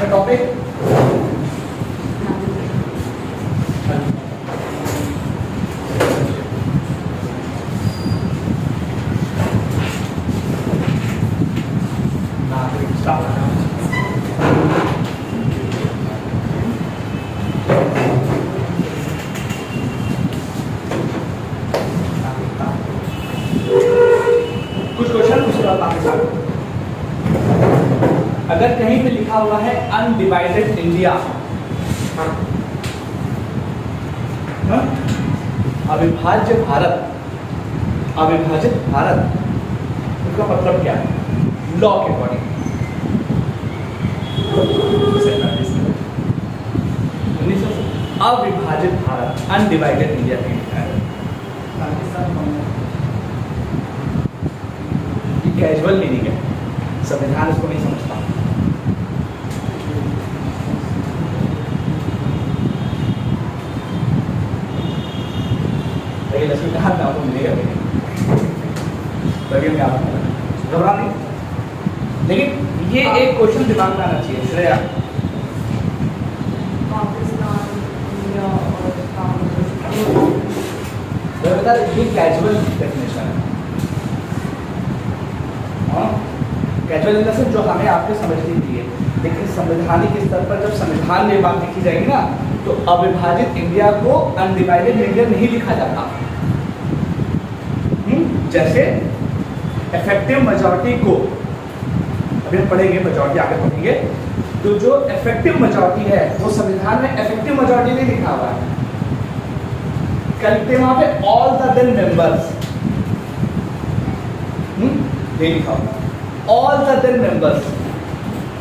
का टॉपिक कुछ क्वेश्चन उसके बाद पाकिस्तान। अगर कहीं पे लिखा हुआ है अनडिवाइडेड इंडिया, अविभाज्य भारत, अविभाजित भारत, उसका मतलब क्या है लॉ के अकॉर्डिंग? अविभाजित भारत, अनडिवाइडेड इंडिया कहीं लिखा है। कैजुअल मीनिंग है, संविधान इसको नहीं समझता। लेकिन इसमें कहा था आपको मिलेगा तभी हम याद घबरा नहीं। लेकिन ये एक क्वेश्चन दिमाग में आना चाहिए श्रेया। बता ये कैजुअल डेफिनेशन है, कैजुअल इन द सेंस जो हमें आपके समझनी चाहिए। लेकिन संवैधानिक स्तर पर जब संविधान में बात लिखी जाएगी ना, तो अविभाजित इंडिया को अनडिवाइडेड इंडिया नहीं लिखा जाता। जैसे इफेक्टिव मेजॉरिटी को अभी हम पढ़ेंगे, मेजॉरिटी आगे पढ़ेंगे, तो जो इफेक्टिव मेजॉरिटी है वो संविधान में इफेक्टिव मेजॉरिटी नहीं लिखा हुआ है, कहते वहां पे ऑल द देन मेंबर्स ये लिखा हुआ, ऑल द देन मेंबर्स,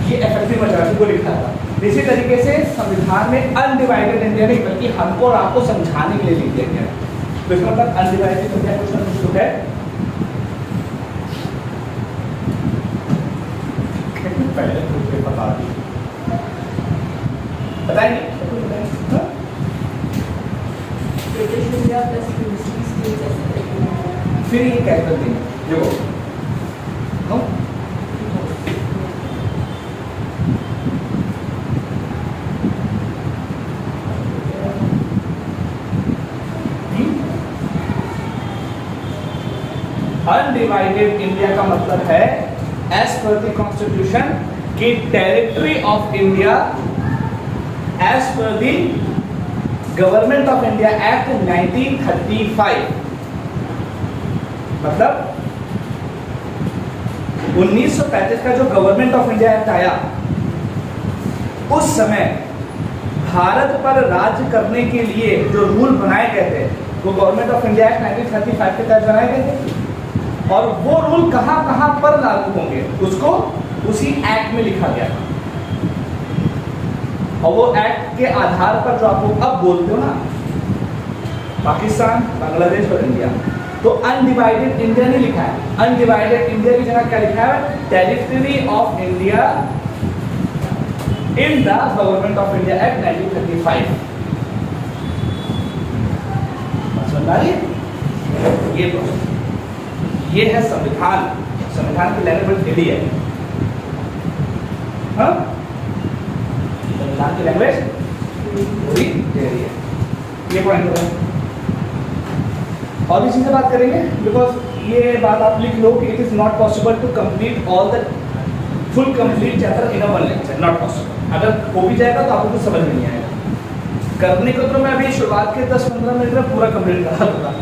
ये इफेक्टिव मेजॉरिटी को लिखा था। इसी तरीके से संविधान में अनडिवाइडेड इंडिया नहीं, बल्कि हमको और आपको समझाने के लिए लिख दिया गया है। तो इसका मतलब अनडिवाइडेड इंडिया कुछ ना कुछ है। पहले तो बता दी, बताएंगे फिर ये कैसे देंगे देखो हम अनडिवाइडेड इंडिया का मतलब है एज पर द कॉन्स्टिट्यूशन की territory of India as per the government of India act 1935, मतलब 1935 का जो गवर्नमेंट ऑफ इंडिया एक्ट आया, उस समय भारत पर राज्य करने के लिए जो रूल बनाए गए थे वो गवर्नमेंट ऑफ इंडिया एक्ट 1935 के तहत बनाए गए थे। और वो रूल कहां कहां पर लागू होंगे उसको उसी एक्ट में लिखा गया था। और वो एक्ट के आधार पर जो आप लोग अब बोलते हो ना, पाकिस्तान, बांग्लादेश और इंडिया, तो अनडिवाइडेड इंडिया नहीं लिखा है। अनडिवाइडेड इंडिया की जगह क्या लिखा है? Territory of India in the government of India act 1935। समझ आ रही है? ये है संविधान। संविधान की लैंग्वेज टेढ़ी है, हाँ? संविधान की लैंग्वेज थोड़ी टेढ़ी है, ये पॉइंट है। और भी चीजें बात करेंगे, बिकॉज ये बात आप लिख लो कि it is not possible to complete all the full complete chapter in one lecture, not possible. अगर हो भी जाएगा तो आपको कुछ समझ नहीं आएगा। करने को तो मैं अभी शुरुआत के 10-15 मिनट में पूरा कंप्लीट करा दूंगा।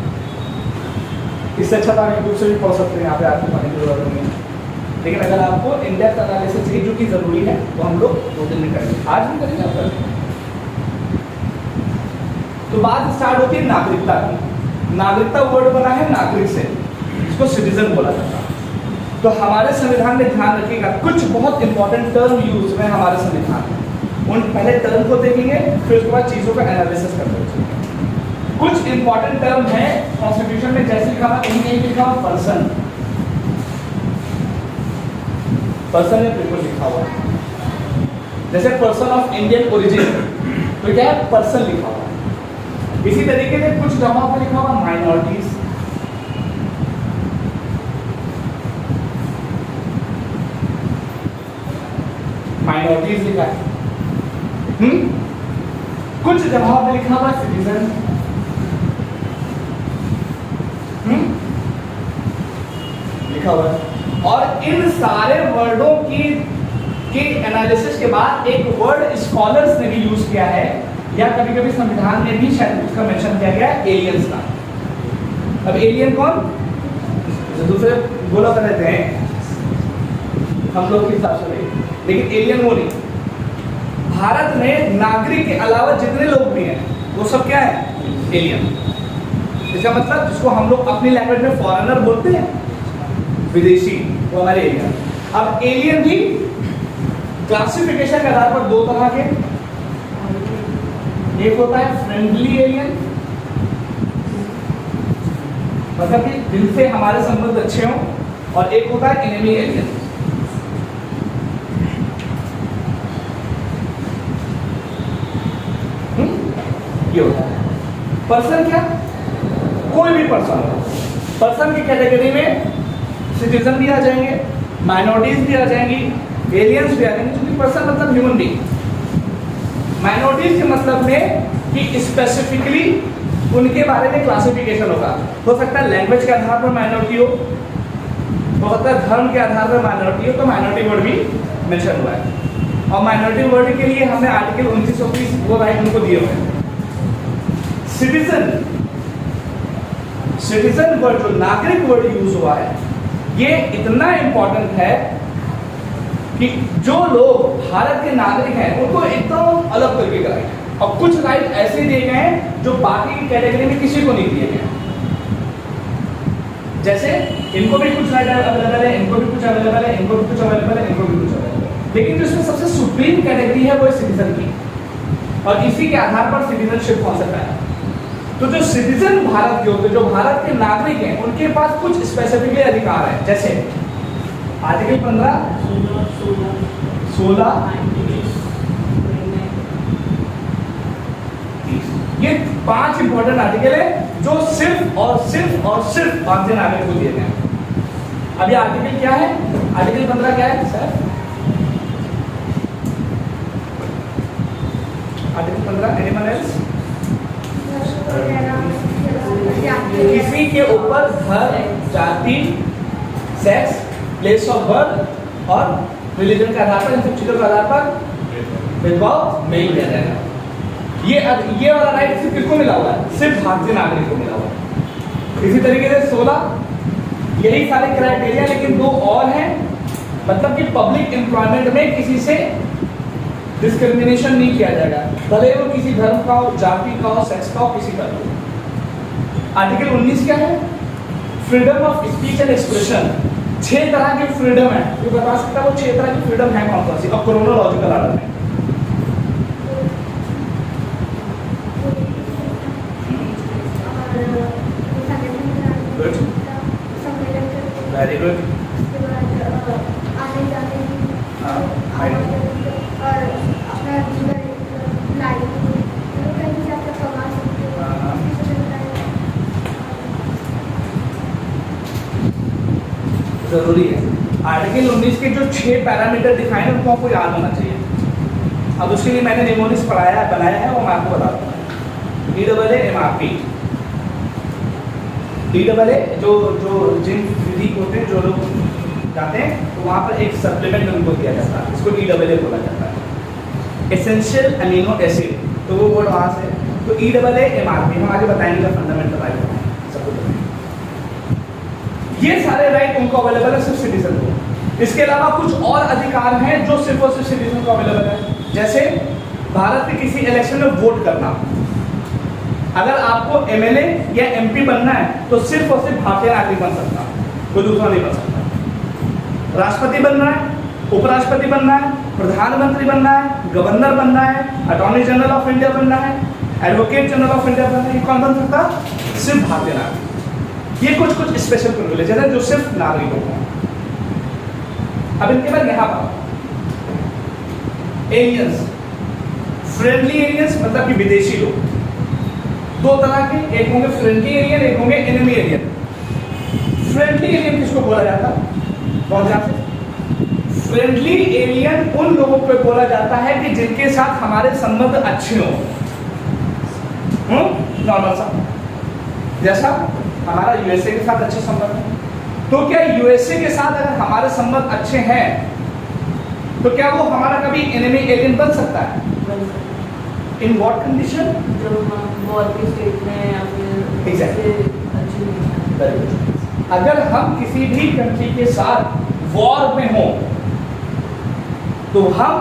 इससे अच्छा तो आप यूट्यूब से भी पढ़ सकते हैं, यहाँ पे आपको पढ़ने की जरूरत नहीं है। लेकिन अगर आपको इन डेप्थ एनालिसिस चाहिए जो कि जरूरी है, तो हम लोग 2 दिन में करेंगे, आज भी करेंगे, आप करेंगे। तो बात स्टार्ट होती है नागरिकता की। नागरिकता वर्ड बना है नागरिक से, इसको सिटीजन बोला जाता है। तो हमारे संविधान में ध्यान रखिएगा, कुछ बहुत इंपॉर्टेंट टर्म यूज में हमारे संविधान में, उन पहले टर्म को देखेंगे, फिर उसके बाद चीजों का एनालिसिस करते हैं। कुछ इंपॉर्टेंट टर्म है कॉन्स्टिट्यूशन में, जैसे लिखा हुआ कहीं लिखा हुआ पर्सन, पर्सन है बिल्कुल लिखा हुआ है। जैसे पर्सन ऑफ इंडियन ओरिजिन, तो क्या है? पर्सन लिखा हुआ है। इसी तरीके से कुछ जगहों पर लिखा हुआ माइनॉरिटीज, माइनॉरिटीज लिखा है। कुछ जगहों पे लिखा हुआ सिटीजन, लिखा हुआ है। और इन सारे वर्डों के एनालिसिस के बाद एक वर्ड स्कॉलर्स ने भी यूज किया है, या कभी कभी संविधान में भी शायद उसका मेंशन किया गया है, एलियंस का। अब एलियन कौन? जो दूसरे गोला कर रहते हैं हम लोग के हिसाब से नहीं, लेकिन एलियन वो नहीं। भारत में नागरिक के अलावा जितने लोग भी हैं वो सब क्या है? एलियन। इसका मतलब जिसको हम लोग अपनी लैंग्वेज में फॉरेनर बोलते हैं, विदेशी, वो हमारे एलियन। अब एलियन भी क्लासिफिकेशन के आधार पर दो तरह के, एक होता है फ्रेंडली एलियन, मतलब कि दिल से हमारे संबंध अच्छे हों, और एक होता है एनिमी एलियन। ये होता है पर्सन, क्या कोई भी पर्सन हो, पर्सन की कैटेगरी में सिटीजन भी आ जाएंगे, माइनॉरिटीज भी आ जाएंगी, एलियंस भी आ जाएंगे, क्योंकि पर्सन मतलब ह्यूमन बीइंग। माइनॉरिटीज के मतलब में कि स्पेसिफिकली उनके बारे में क्लासिफिकेशन होगा। हो सकता है लैंग्वेज के आधार पर माइनॉरिटी हो सकता है धर्म के आधार पर माइनॉरिटी हो, तो माइनॉरिटी वर्ड भी मेंशन हुआ है। और माइनॉरिटी वर्ड के लिए हमने आर्टिकल 29 वो राइट उनको दिए हुए हैं। सिटीजन, सिटीजन वर्ड जो नागरिक वर्ड यूज हुआ है, ये इतना इंपॉर्टेंट है कि जो लोग भारत के नागरिक हैं उनको एकदम अलग तरीके का राइट है, और कुछ राइट ऐसे दिए गए हैं जो बाकी की कैटेगरी में किसी को नहीं दिए गए। जैसे इनको भी कुछ राइट अवेलेबल है, इनको भी कुछ अवेलेबल है, इनको भी कुछ अवेलेबल है, इनको भी कुछ अवेलेबल है, लेकिन जो इसमें सबसे सुप्रीम कैटेगरी है वो है सिटीजन की, और इसी के आधार पर सिटीजनशिप कॉन्सेप्ट आया। तो जो सिटीजन भारत के होते हैं, जो भारत के नागरिक हैं, उनके पास कुछ स्पेसिफिकली अधिकार है। जैसे आर्टिकल 15, 16, ये 5 इंपॉर्टेंट आर्टिकल है जो सिर्फ और सिर्फ और सिर्फ भारतीय नागरिक को दिए गए हैं। अभी आर्टिकल क्या है? आर्टिकल 15 क्या है सर? आर्टिकल 15 एनिमल एल्स, किसी के ऊपर धर्म, जाति, सेक्स, प्लेस ऑफ बर्थ और रिलीजन के आधार पर, इन सब चीजों के आधार पर भेदभाव नहीं किया जाएगा। ये वाला राइट सिर्फ किसको मिला हुआ है? सिर्फ भारतीय नागरिक को मिला हुआ है। इसी तरीके से 16, यही सारे क्राइटेरिया, लेकिन 2 और हैं, मतलब कि पब्लिक एम्प्लॉयमेंट में किसी से डिस्क्रिमिनेशन नहीं किया जाएगा, भले वो किसी धर्म का हो, जाति का हो, सेक्स का हो, किसी का हो। आर्टिकल 19 क्या है? Freedom of speech and expression. 6 तरह की फ्रीडम है, ये बता सकता है वो 6 तरह की फ्रीडम है कौन कौन सी, और क्रोनोलॉजिकल ऑर्डर में। Very good. जरूरी है। आर्टिकल 19 के जो 6 पैरामीटर दिखाए हैं उनको आपको याद होना चाहिए। अब उसके लिए मैंने निमोनिक्स बनाया है, वो मैं आपको बताता हूँ। DAAMRP, DAA जो जिन विधि होते हैं, जो लोग जाते हैं तो वहाँ पर एक सप्लीमेंट उनको दिया जाता है, इसको DAA बोला जाता है, एसेंशियल अमीनो एसिड। तो वो वर्ड वहाँ से, तो DAAMRP हम आगे बताएंगे फंडामेंटल राइट सबको। ये सारे राइट उनको अवेलेबल है सिर्फ सिटीजन को। इसके अलावा कुछ और अधिकार हैं जो सिर्फ और सिर्फ सिटीजन को अवेलेबल है। जैसे भारत के किसी इलेक्शन में वोट करना, अगर आपको MLA या MP बनना है तो सिर्फ और सिर्फ भारतीय नागरिक बन सकता, कोई दूसरा नहीं बन सकता। राष्ट्रपति बनना है, उपराष्ट्रपति बनना है, प्रधानमंत्री बनना है, गवर्नर बनना है, अटॉर्नी जनरल ऑफ इंडिया बनना है, एडवोकेट जनरल ऑफ इंडिया बनना है, ये कौन बन सकता? सिर्फ भारतीय नागरिक। ये कुछ स्पेशल प्रिविलेज है जो सिर्फ नागरिकों को। अब इनके बाद यहाँ पर एलियंस, फ्रेंडली एलियंस मतलब कि विदेशी लोग, 2 तरह के, एक होंगे फ्रेंडली एलियन, एक होंगे एनिमी एलियन। फ्रेंडली एलियन किसको बोला जाता? बहुत ध्यान से, फ्रेंडली एलियन उन लोगों को बोला जाता है कि जिनके साथ हमारे संबंध अच्छे हों। नॉर्मल सा, जैसा हमारा यूएसए के साथ अच्छे संबंध है, तो क्या यूएसए के साथ अगर हमारे संबंध अच्छे हैं तो क्या वो हमारा कभी एनिमी एलियन बन सकता है? In what condition? जब हम वॉर के स्टेट में या फिर Exactly. अच्छी नहीं अगर हम किसी भी कंट्री के साथ वॉर में हो तो हम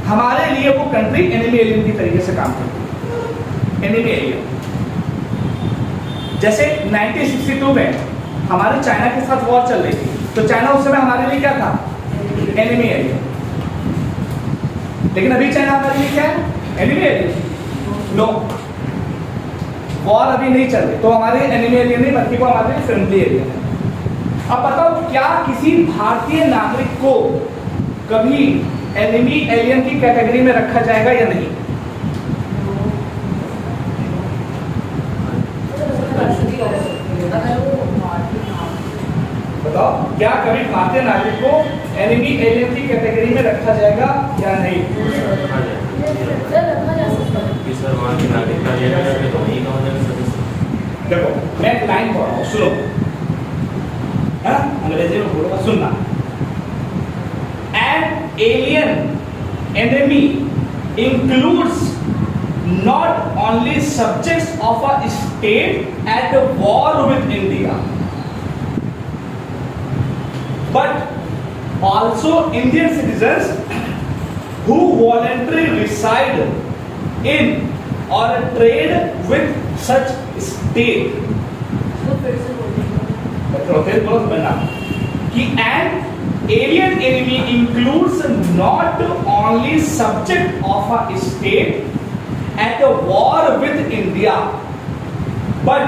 हमारे लिए वो कंट्री एनिमी एलियन की तरीके से काम करती है। एनिमी एलियन, जैसे 1962 में हमारे चाइना के साथ वॉर चल रही थी, तो चाइना उस समय हमारे लिए क्या था? Enemy alien. लेकिन अभी चाइना हमारे लिए क्या है? Enemy alien? नो, वॉर अभी नहीं चल रही तो हमारे एनिमी एलियन नहीं बल्कि वो हमारे लिए फ्रेंडली एलियन है। अब बताओ, क्या किसी भारतीय नागरिक को कभी एनिमी एलियन की कैटेगरी में रखा जाएगा या नहीं? बताओ, क्या कभी भारतीय नागरिक को एनिमी एलियन की कैटेगरी में रखा जाएगा या नहीं? देखो, मैं एक लाइन पढ़ रहा हूँ, सुनो, है ना? अंग्रेजी में बोलूंगा, सुनना। An alien enemy includes not only subjects of a state at war with India, but also Indian citizens who voluntarily reside in or trade with such state. कि an alien enemy includes not only subject of a state at a war with India, but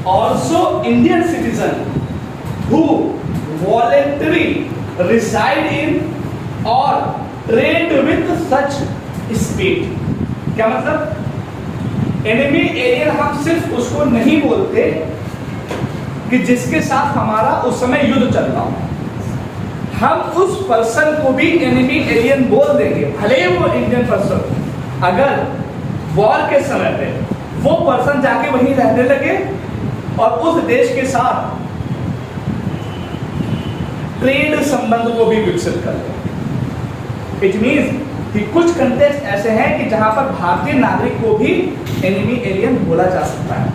also Indian citizen who voluntarily reside in or trade with such state. क्या मतलब? Enemy alien हम सिर्फ उसको नहीं बोलते कि जिसके साथ हमारा उस समय युद्ध चल रहा हो, हम उस पर्सन को भी एनिमी एलियन बोल देंगे, भले वो इंडियन पर्सन। अगर वॉर के समय पे वो पर्सन जाके वहीं रहने लगे और उस देश के साथ ट्रेड संबंध को भी विकसित कर ले। इट मीन्स कि कुछ कंटेक्स्ट ऐसे हैं कि जहां पर भारतीय नागरिक को भी एनिमी एलियन बोला जा सकता है।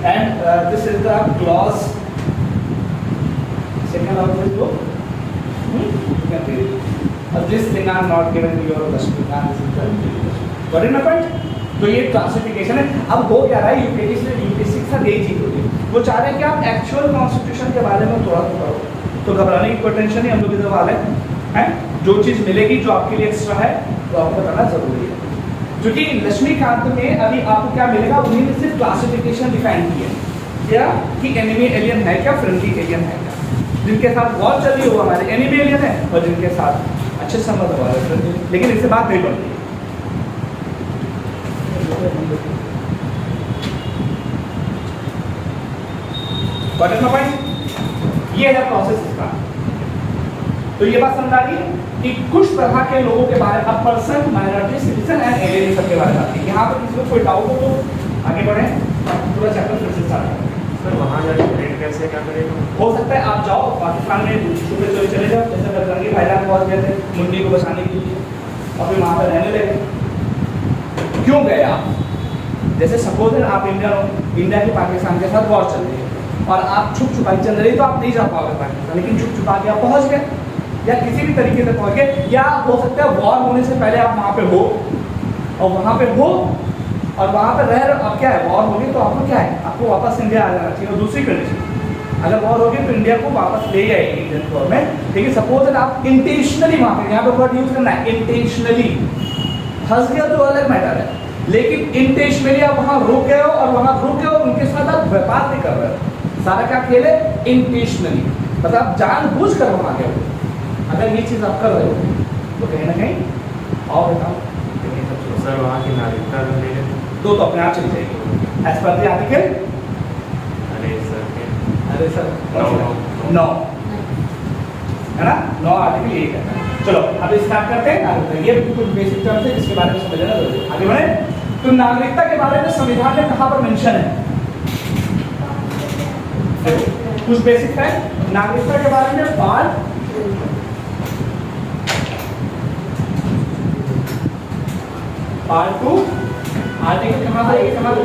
And this is the clause second out will go this thing are not given to your Kashmir, this is got it my point? तो ये क्लासिफिकेशन है। अब हो क्या रहा है, यूपीएससी के साथ यही चीज होती है, वो चाह रहे हैं कि आप एक्चुअल कॉन्स्टिट्यूशन के बारे में थोड़ा पढ़ो। तो घबराने की कोई टेंशन नहीं, हम लोग इधर वाले हैं। जो चीज़ मिलेगी जो आपके लिए एक्स्ट्रा है तो आपको बताना जरूरी है। क्योंकि लक्ष्मीकांत में अभी आपको क्या मिलेगा, उन्हीं ने सिर्फ क्लासिफिकेशन डिफाइन की है क्या कि एनिमी एलियन है क्या, फ्रेंडली एलियन है क्या। जिनके साथ वॉर चल रही है वो हमारे एनिमी एलियन है, और जिनके साथ अच्छे संबंध हमारे फ्रेंडली। लेकिन इससे बात नहीं बनती। ये है प्रोसेस इसका। तो ये बात समझ आ रही है कि कुछ तरह के लोगों के बारे में, person, minority, citizen and alien सब के बारे में आती है। यहाँ पर किसी को कोई डाउट हो तो आगे बढ़े, पूरा चैप्टर फिर से स्टार्ट करें। सर वहाँ जाके ट्रेड कैसे क्या करेगा? हो सकता है आप जाओ पाकिस्तान में सुबह चले जाओ, जैसे बजरंगी भाईजान पहुंच गए थे मुंडी को बचाने के लिए, और फिर वहाँ पर रहने लगे। क्यों गए आप? जैसे सपोज है आप इंडिया के पाकिस्तान के साथ वॉर चल रही है और आप छुप छुपा चल रही, तो आप नहीं जा पाओगे पाकिस्तान, लेकिन छुप छुपा के आप पहुँच गए या किसी भी तरीके से पहुँच गए। या हो सकता है वॉर होने से पहले आप वहाँ पे हो और वहाँ पे हो और वहाँ पे रह रहे। अब क्या है, वॉर होगी तो आपको क्या है, आपको वापस इंडिया आ जाना चाहिए। और दूसरी कंडीशन, अगर वॉर होगी तो इंडिया को वापस ले जाएगी इंडियन गवर्नमेंट। लेकिन सपोज आप इंटेंशनली वहाँ पे, यहाँ पे वर्ड यूज करना है इंटेंशनली, फंस गया तो अलग मैटर है, लेकिन इंटेंशनली आप वहाँ रुक गए हो और वहाँ रुक गए हो, उनके साथ आप व्यापार नहीं कर रहे हो। सारा क्या खेल है, इंटेंशनली, मतलब आप जानबूझ कर वहाँ गए हो। अगर ये चीज़ आप कर रहे हो तो कहीं ना कहीं और बताओ सर वहाँ की नागरिकता अगर ले लें तो अपने आप चली जाएगी एज पर द आर्टिकल। अरे सर अरे सर नो 9 है ना, 9 आर्टिकल यही कहता है। चलो अब स्टार्ट करते हैं नागरिकता। ये कुछ बेसिक टर्म्स है जिसके बारे में समझना जरूरी है। आगे बढ़े। तो नागरिकता के बारे में संविधान में कहां पर मेंशन है? कुछ बेसिक है नागरिकता के बारे में। पार्ट 2 आर्टिकल कहां पर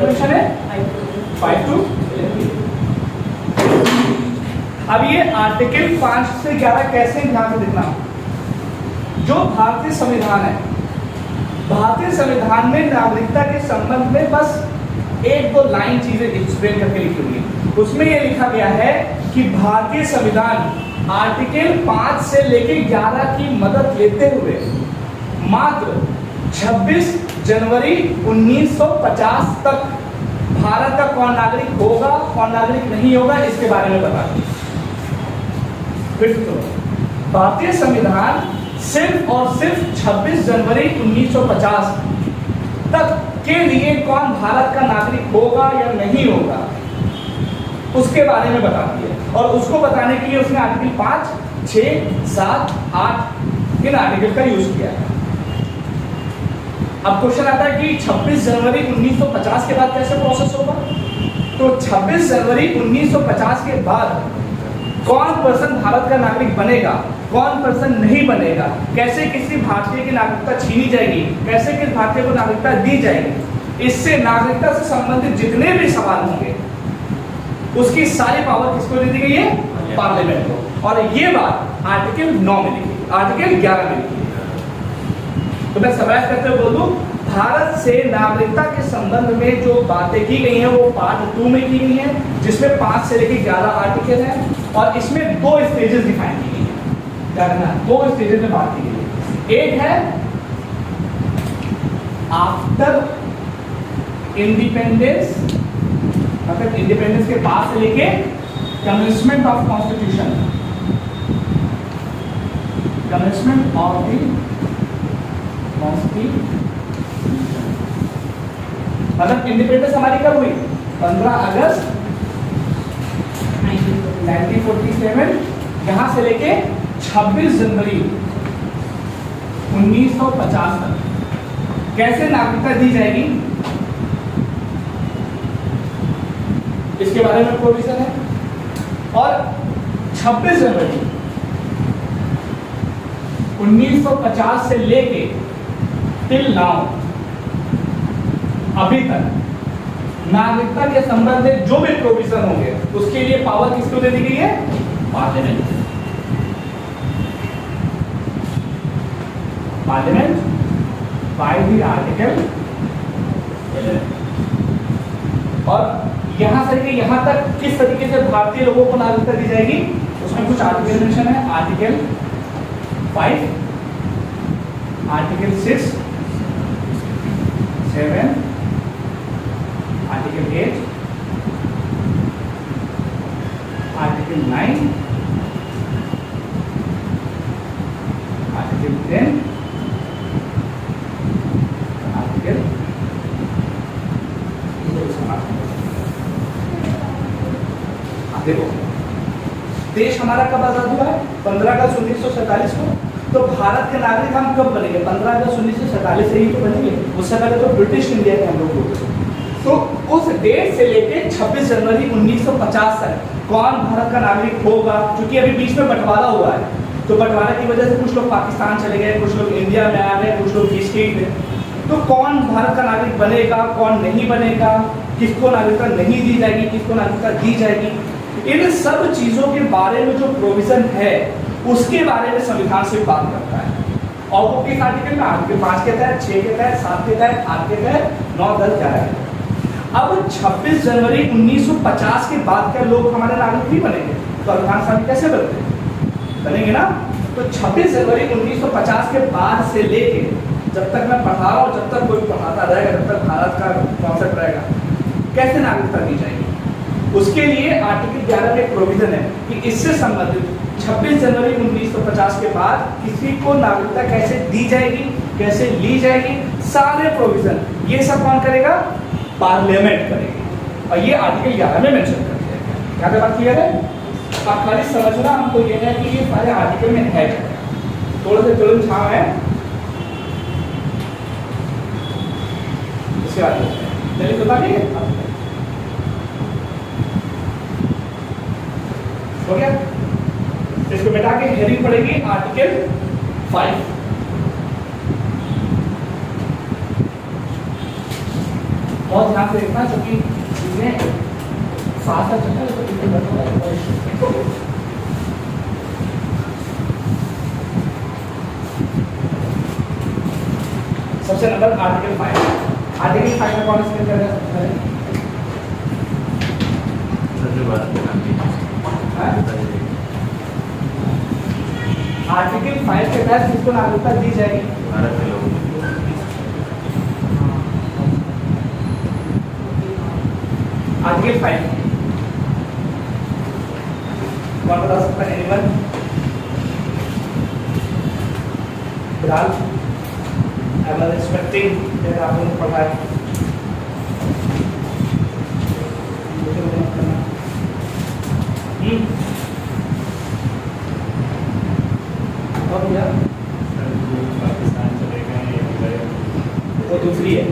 मेंशन है? 5 to 11। अब ये आर्टिकल 5 से 11 कैसे ध्यान से देखना। जो भारतीय संविधान है, भारतीय संविधान में नागरिकता के संबंध में बस 1-2 लाइन चीजें एक्सप्लेन करके लिखी हुई है। उसमें ये लिखा गया है कि भारतीय संविधान आर्टिकल 5 से लेकर 11 की मदद लेते हुए मात्र 26 जनवरी 1950 तक भारत का कौन नागरिक होगा, कौन नागरिक नहीं होगा, इसके बारे में बता दें। फिर तो भारतीय संविधान सिर्फ और सिर्फ 26 जनवरी 1950 तक के लिए कौन भारत का नागरिक होगा या नहीं होगा उसके बारे में बताती है। और उसको बताने के लिए उसने आर्टिकल 5, 6, 7, 8 इन आर्टिकल का यूज किया है। अब क्वेश्चन आता है कि 26 जनवरी 1950 के बाद कैसे प्रोसेस होगा? तो 26 जनवरी 1950 के बाद कौन पर्सन भारत का नागरिक बनेगा, कौन पर्सन नहीं बनेगा, कैसे किसी भारतीय की नागरिकता छीनी जाएगी, कैसे किस भारतीय को नागरिकता दी जाएगी, इससे नागरिकता से संबंधित जितने भी सवाल होंगे उसकी सारी पावर किसको दे दी गई है? पार्लियामेंट को। और ये बात आर्टिकल 9 में लिखी, आर्टिकल 11 में लिखी। तो मैं समराइज करते हुए बोल दूं, भारत से नागरिकता के संबंध में जो बातें की गई हैं वो पार्ट 2 में की गई हैं, जिसमें 5 से लेकर 11 आर्टिकल हैं और इसमें 2 स्टेजेस डिफाइन की गई हैं। क्या करना? 2 स्टेजेस में बात की गई है। एक है आफ्टर इंडिपेंडेंस, मतलब इंडिपेंडेंस के बाद से लेके commencement of constitution, commencement of the मतलब इंडिपेंडेंस हमारी कब हुई? 15 अगस्त 1947, यहां से लेके 26 जनवरी 1950 तक कैसे नागरिकता दी जाएगी इसके बारे में प्रोविजन है। और 26 जनवरी 1950 से लेके टिल नाउ अभी तक नागरिकता के संबंध में जो भी प्रोविजन होंगे उसके लिए पावर किसको दे दी गई है? Parliament. Parliament by the article 11। और यहां से लेकर यहां तक किस तरीके से भारतीय लोगों को नागरिकता दी जाएगी उसमें कुछ आर्टिकल मेंशन है। Article 5, article 6, 7, article 8, article 9, article 10, article देखो देश हमारा कब आजाद हुआ है? 15 अगस्त 1947 को। तो भारत के नागरिक हम कब बनेंगे? 15 अगस्त 1947 से ही तो बनेंगे। उससे पहले तो ब्रिटिश इंडिया के हम लोग होते थे। तो उस डेट से लेकर 26 जनवरी 1950 तक कौन भारत का नागरिक होगा? क्योंकि अभी बीच में बंटवारा हुआ है, तो बंटवारे की वजह से कुछ लोग पाकिस्तान चले गए, कुछ लोग इंडिया में आ गए, कुछ लोग ईस्ट में। तो कौन भारत का नागरिक बनेगा, कौन नहीं बनेगा, किसको नागरिकता नहीं दी जाएगी, किसको नागरिकता दी जाएगी, इन सब चीजों के बारे में जो प्रोविजन है उसके बारे में संविधान से बात करता है। और वो किस आर्टिकल में? आर्टिकल 5 के तहत, 6 के तहत, 7 के तहत, 8 के तहत, 9, 10, 11। अब 26 जनवरी 1950 के बाद क्या लोग हमारे नागरिक नहीं बनेंगे? तो संविधान सभी कैसे बनेंगे ना? तो 26 जनवरी 1950 के बाद से लेके जब तक मैं पढ़ा रहा हूँ, जब तक कोई पढ़ाता रहेगा, जब तक भारत का कॉन्सेप्ट रहेगा, कैसे नागरिकता दी जाएगी उसके लिए आर्टिकल 11 में प्रोविजन है कि इससे संबंधित 26 जनवरी 1950 के बाद किसी को नागरिकता कैसे दी जाएगी, कैसे ली जाएगी, सारे प्रोविजन ये सब कौन करेगा? पार्लियामेंट करेगी। और ये आर्टिकल 11 में मेंशन कर दिया गया। क्या बात क्लियर है? अब खाली समझना हमको ये है कि ये सारे आर्टिकल में है क्या। थोड़ा सा तुरंत छाव है इसके आगे चलिए बता दीजिए हो गया। इसको बैठा के हेडिंग पड़ेगी आर्टिकल 5। बहुत ध्यान से देखना क्योंकि इसमें साथ साथ चलता है तो इसे बता सबसे नंबर आर्टिकल 5। आर्टिकल 5 में कौन एक्सप्लेन कर रहा है सबसे पहले? सभी बात आर्टिकल 5 के तहत किसको नागरिकता दी जाएगी? भारत के लोगों को आर्टिकल 5 कौन बता सकता है? एनीवन? फिलहाल आई वाज एक्सपेक्टिंग दैट आप लोगों ने पढ़ा है। मुझे मत करना। और भैया पाकिस्तान चले गए वो दूसरी है।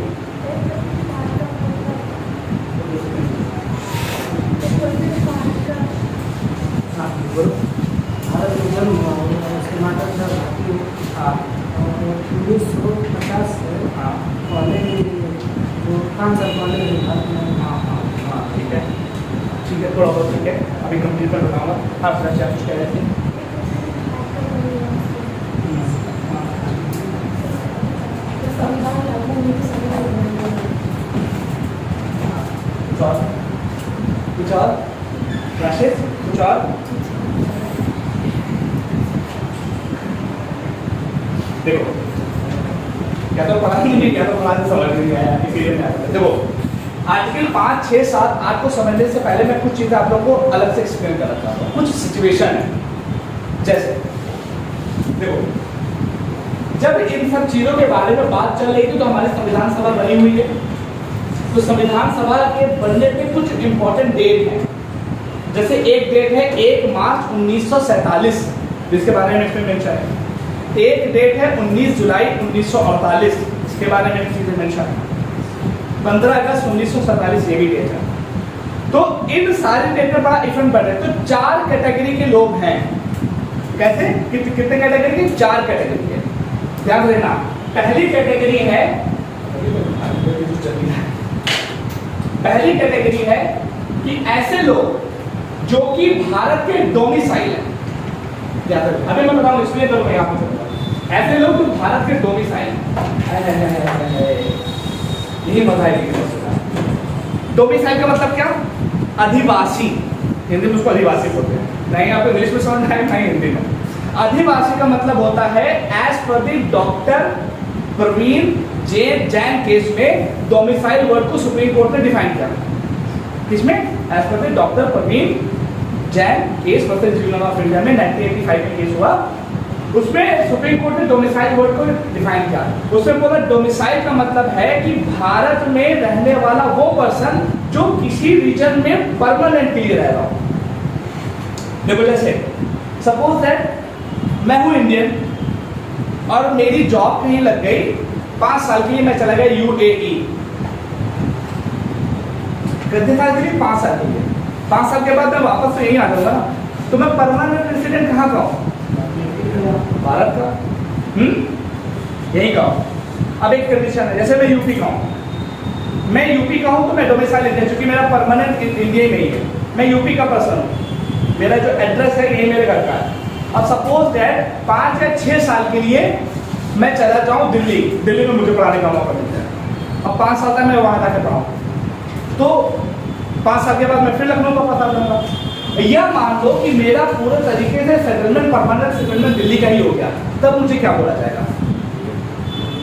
हाँ बोलो। भारत में जन्म हुआ उसके माता पिता भारतीय हाँ और 1950 से हाँ पहले जो 5 साल पहले भारत में हाँ हाँ हाँ ठीक है थोड़ा बहुत ठीक है। अभी कंप्लीट कर बताऊंगा। हाँ सर क्या कुछ कह रहे थे? कुछ और राशिद कुछ और? देखो क्या तो पढ़ा ही नहीं, क्या तो पढ़ा समझ नहीं आया इसीलिए मैं देखो आर्टिकल 5, 6, 7, 8 को समझने से पहले मैं कुछ चीज़ें आप लोगों को अलग से एक्सप्लेन कर रखा हूँ। कुछ सिचुएशन है जैसे देखो जब इन सब चीज़ों के बारे में बात चल रही थी तो हमारी संविधान सभा बनी हुई है। तो संविधान सभा के बनने पे कुछ इंपॉर्टेंट डेट है। जैसे एक डेट है 1 मार्च 1947 जिसके बारे में इसमें मेंशन है। एक डेट है 19 जुलाई 1948 इसके बारे में चीजें मेंशन है। 15 अगस्त 1947 ये भी डेट है। तो इन सारे डेट में बड़ा इफेक्ट पड़ रहा है। तो 4 कैटेगरी के लोग हैं। कैसे कितने कैटेगरी के? 4 कैटेगरी के। ध्यान देना पहली कैटेगरी है कि ऐसे लोग जो कि भारत के डोमिसाइल है। अभी मैं बताऊं इसलिए तो मैं यहाँ पे ऐसे लोग जो भारत के डोमिसाइल यही मजा है। डोमिसाइल का मतलब क्या? अधिवासी। हिंदी में उसको अधिवासी बोलते हैं। नहीं आपको इंग्लिश में समझ आए नहीं हिंदी में। अधिवासी का मतलब होता है as per the doctor Praveen Jain case में डोमिसाइल वर्ड को सुप्रीम कोर्ट ने डिफाइन किया। किसमें? As per the doctor Praveen Jain case versus union of India में 1985 में केस हुआ। उसमें सुप्रीम कोर्ट ने डोमिसाइल वर्ड को डिफाइन किया। उसमें बोला डोमिसाइल का मतलब है कि भारत में रहने वाला वो पर्सन जो किसी रीजन में परमानेंटली रह रहा हो। देखो जैसे सपोज दैट मैं हूं इंडियन और मेरी जॉब कहीं लग गई 5 साल के लिए मैं चला गया UAE। कितने साल के लिए? 5 साल के लिए। 5 साल के बाद मैं वापस तो यहीं आ जाऊंगा ना। तो मैं परमानेंट रेसिडेंट कहाँ का हूँ? भारत का। यही का हूँ। अब एक कंडीशन है जैसे मैं यूपी का हूँ। मैं यूपी का हूँ तो मैं डोमिसाइल इंडिया चूंकि मेरा परमानेंट इंडिया में ही है। मैं यूपी का पर्सन हूँ। मेरा जो एड्रेस है यही मेरे घर का है। अब सपोज दैट 5 या 6 साल के लिए मैं चला जाऊँ दिल्ली में मुझे पढ़ाने का मौका मिलता है। अब 5 साल तक मैं वहाँ जाकर पढ़ाऊँ तो 5 साल के बाद मैं फिर लखनऊ का पता लूँगा। यह मान लो कि मेरा पूरे तरीके से सेटलमेंट परमानेंट सेटलमेंट दिल्ली का ही हो गया। तब मुझे क्या बोला जाएगा?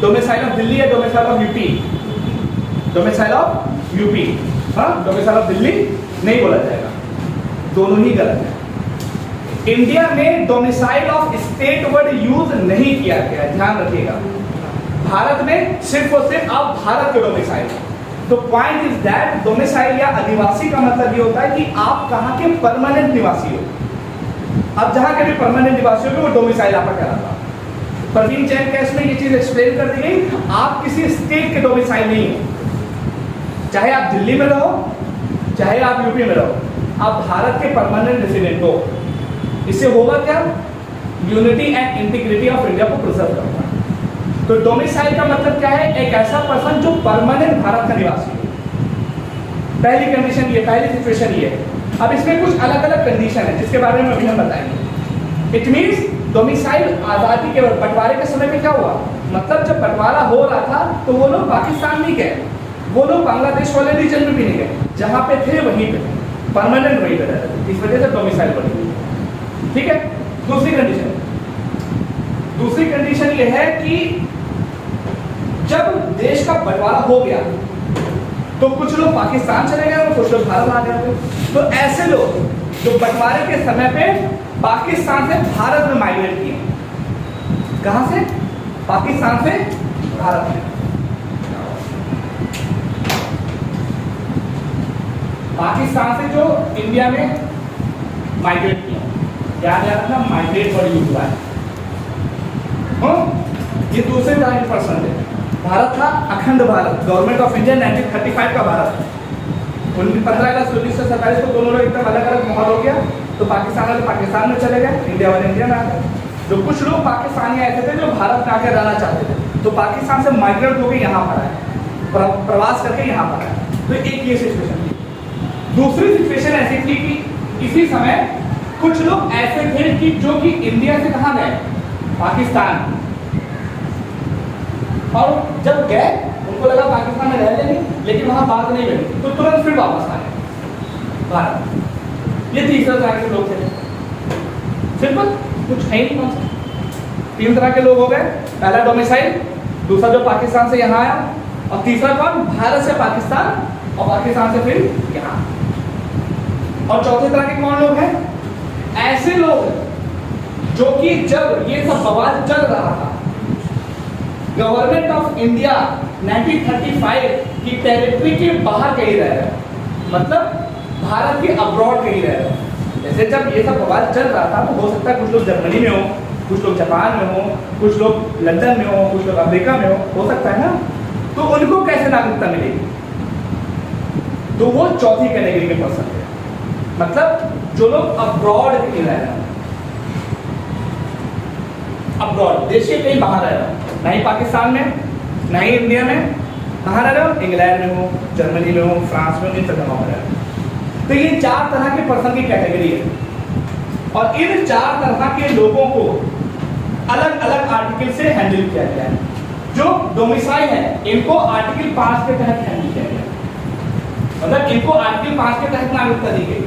डोमिसाइल ऑफ दिल्ली या domicile of UP? Domicile of UP. हाँ डोमिसाइल ऑफ दिल्ली नहीं बोला जाएगा। दोनों ही गलत है। इंडिया में domicile of state word use नहीं किया गया, ध्यान रखिएगा। भारत में सिर्फ और सिर्फ आप भारत के डोमिसाइल। तो पॉइंट इज दैट डोमिसाइल या अधिवासी का मतलब ये होता है कि आप कहाँ के परमानेंट निवासी हो। अब जहां के भी परमानेंट निवासी होंगे वो डोमिसाइल आपका कहलाता। प्रवीण जैन केस में ये चीज एक्सप्लेन कर दी गई, आप किसी स्टेट के डोमिसाइल नहीं हो, चाहे आप दिल्ली में रहो चाहे आप यूपी में रहो, आप भारत के परमानेंट रेसिडेंट हो। इससे होगा क्या, unity and integrity of India को प्रिजर्व करता है। तो डोमिसाइल का मतलब क्या है, एक ऐसा पर्सन जो परमानेंट भारत का निवासी है। पहली कंडीशन ये, पहली सिचुएशन ये है। अब इसमें कुछ अलग अलग कंडीशन है जिसके बारे में अभी हम बताएंगे। इट मीन्स डोमिसाइल आज़ादी के बंटवारे के समय पे क्या हुआ, मतलब जब बंटवारा हो रहा था तो वो लोग पाकिस्तान नहीं गए, वो लोग बांग्लादेश वाले रीजन में भी नहीं गए, जहाँ पे थे वहीं पे परमानेंट वहीं पे रहते, इस वजह से डोमिसाइल बनी हुई। ठीक है। दूसरी कंडीशन ये है कि जब देश का बंटवारा हो गया तो कुछ लोग पाकिस्तान चले गए और कुछ लोग भारत आ गए। तो ऐसे लोग जो बंटवारे के समय पे पाकिस्तान से भारत में माइग्रेट किए। कहां से, पाकिस्तान से भारत में। पाकिस्तान से जो इंडिया में माइग्रेट किया, याद रखना माइग्रेट वर्ड यूज हुआ है। ये दूसरे तरह के पर्सन थे। भारत था अखंड भारत, गवर्नमेंट ऑफ इंडिया 1935 का भारत। 15 अगस्त 1947 को दोनों लोग एकदम अलग अलग माहौल हो गया, तो पाकिस्तान वाले पाकिस्तान में चले गए, इंडिया वाले इंडिया में आ गए। जो कुछ लोग पाकिस्तानी ऐसे थे जो भारत में आकर रहना चाहते थे, तो पाकिस्तान से माइग्रेट होकर यहाँ पर आए, प्रवास करके यहाँ पर आए। तो एक ये सिचुएशन थी। दूसरी सिचुएशन ऐसी थी कि इसी समय कुछ लोग ऐसे थे कि जो कि इंडिया से कहाँ गए, पाकिस्तान, और जब गए उनको लगा पाकिस्तान में रह लेंगे, लेकिन वहां बात नहीं बनी, तो तुरंत फिर वापस आ गए भारत। ये तीसरा तरह के लोग थे। सिंपल, कुछ है नहीं कौन। 3 तरह के लोग हो गए। पहला डोमिसाइल, दूसरा जो पाकिस्तान से यहाँ आया, और तीसरा कौन, भारत से पाकिस्तान और पाकिस्तान से फिर यहाँ। और चौथे तरह के कौन लोग हैं, ऐसे लोग जो कि जब ये सब बवाल चल रहा था, गवर्नमेंट ऑफ इंडिया 1935 की टेरिटरी के बाहर कहीं रह रहे, मतलब भारत के अब्रॉड कहीं रह रहे। जैसे जब ये सब बवाल चल रहा था तो हो सकता है कुछ लोग जर्मनी में हो, कुछ लोग जापान में हो, कुछ लोग लंदन में हो, कुछ लोग अमेरिका में हो सकता है ना। तो उनको कैसे नागरिकता मिलेगी, तो वो चौथी कैटेगरी के पर्सन थे, मतलब जो लोग अब्रॉड कहीं रह रहे हैं, अब्रॉड देश के कहीं बाहर रह रहे हो, नहीं पाकिस्तान में, नहीं इंडिया में, कहाँ रह रहे हो, इंग्लैंड में हो, जर्मनी में हो, फ्रांस में हो, इन सब जगहों पर रह रहे हो। तो ये 4 तरह के पर्सन की कैटेगरी है, और इन 4 तरह के लोगों को अलग अलग आर्टिकल से हैंडल किया गया है। जो डोमिसाइल है इनको आर्टिकल 5 के तहत हैंडल किया गया, मतलब इनको आर्टिकल 5 के तहत नागरिकता दी गई।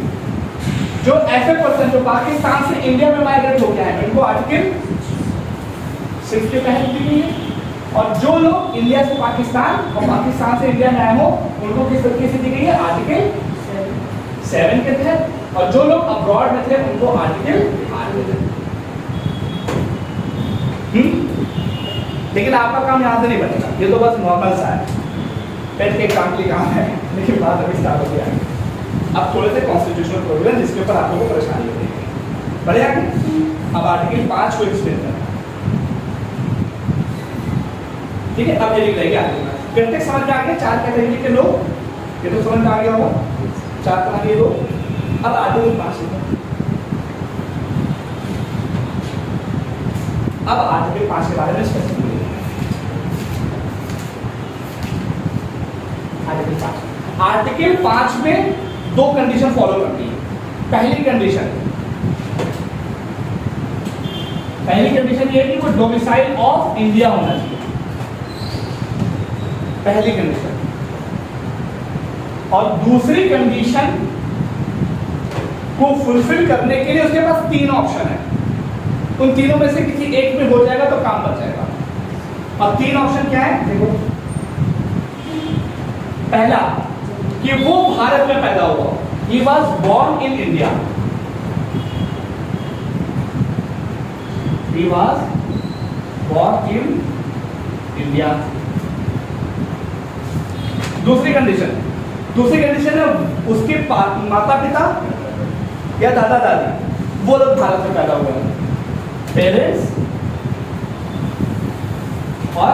जो ऐसे पर्सन जो पाकिस्तान से इंडिया में माइग्रेट हो गया है, इनको आर्टिकल 6 के तहत दी गई है। और जो लोग इंडिया से पाकिस्तान और पाकिस्तान से इंडिया में आए हो, उनको किस तरीके से दी गई है, आर्टिकल 7 के तहत। और जो लोग अब्रॉड में थे उनको आर्टिकल 8 के तहत। लेकिन आपका काम यहाँ से नहीं बनेगा, ये तो बस नॉर्मल सा है, पेट के काम के काम है, लेकिन बात अभी स्टार्ट हो गया है। अब थोड़े से कॉन्स्टिट्यूशनल प्रोविजन जिसके ऊपर आप लोगों को परेशानी होती है, बढ़िया। अब आर्टिकल 5 को एक्सप्लेन करना, ठीक है। अब ये लिख लेंगे आगे, कंटेक्स्ट समझ में आ गया। 4 कैटेगरी के लोग, ये तो समझ में आ गया होगा, 4 तरह के लोग। अब आर्टिकल 5 अब आर्टिकल 5 के बारे में स्पष्ट आर्टिकल 5 में 2 कंडीशन फॉलो करती है। पहली कंडीशन ये है कि वो डोमिसाइल ऑफ इंडिया होना चाहिए, पहली कंडीशन। और दूसरी कंडीशन को फुलफिल करने के लिए उसके पास 3 ऑप्शन है। उन तीनों में से किसी एक में हो जाएगा तो काम बच जाएगा। और 3 ऑप्शन क्या है, देखो। पहला कि वो भारत में पैदा हुआ, he was born in India, he was born in India। दूसरी कंडीशन है उसके माता पिता या दादा दादी वो लोग भारत में पैदा हुए हैं। पेरेंट्स और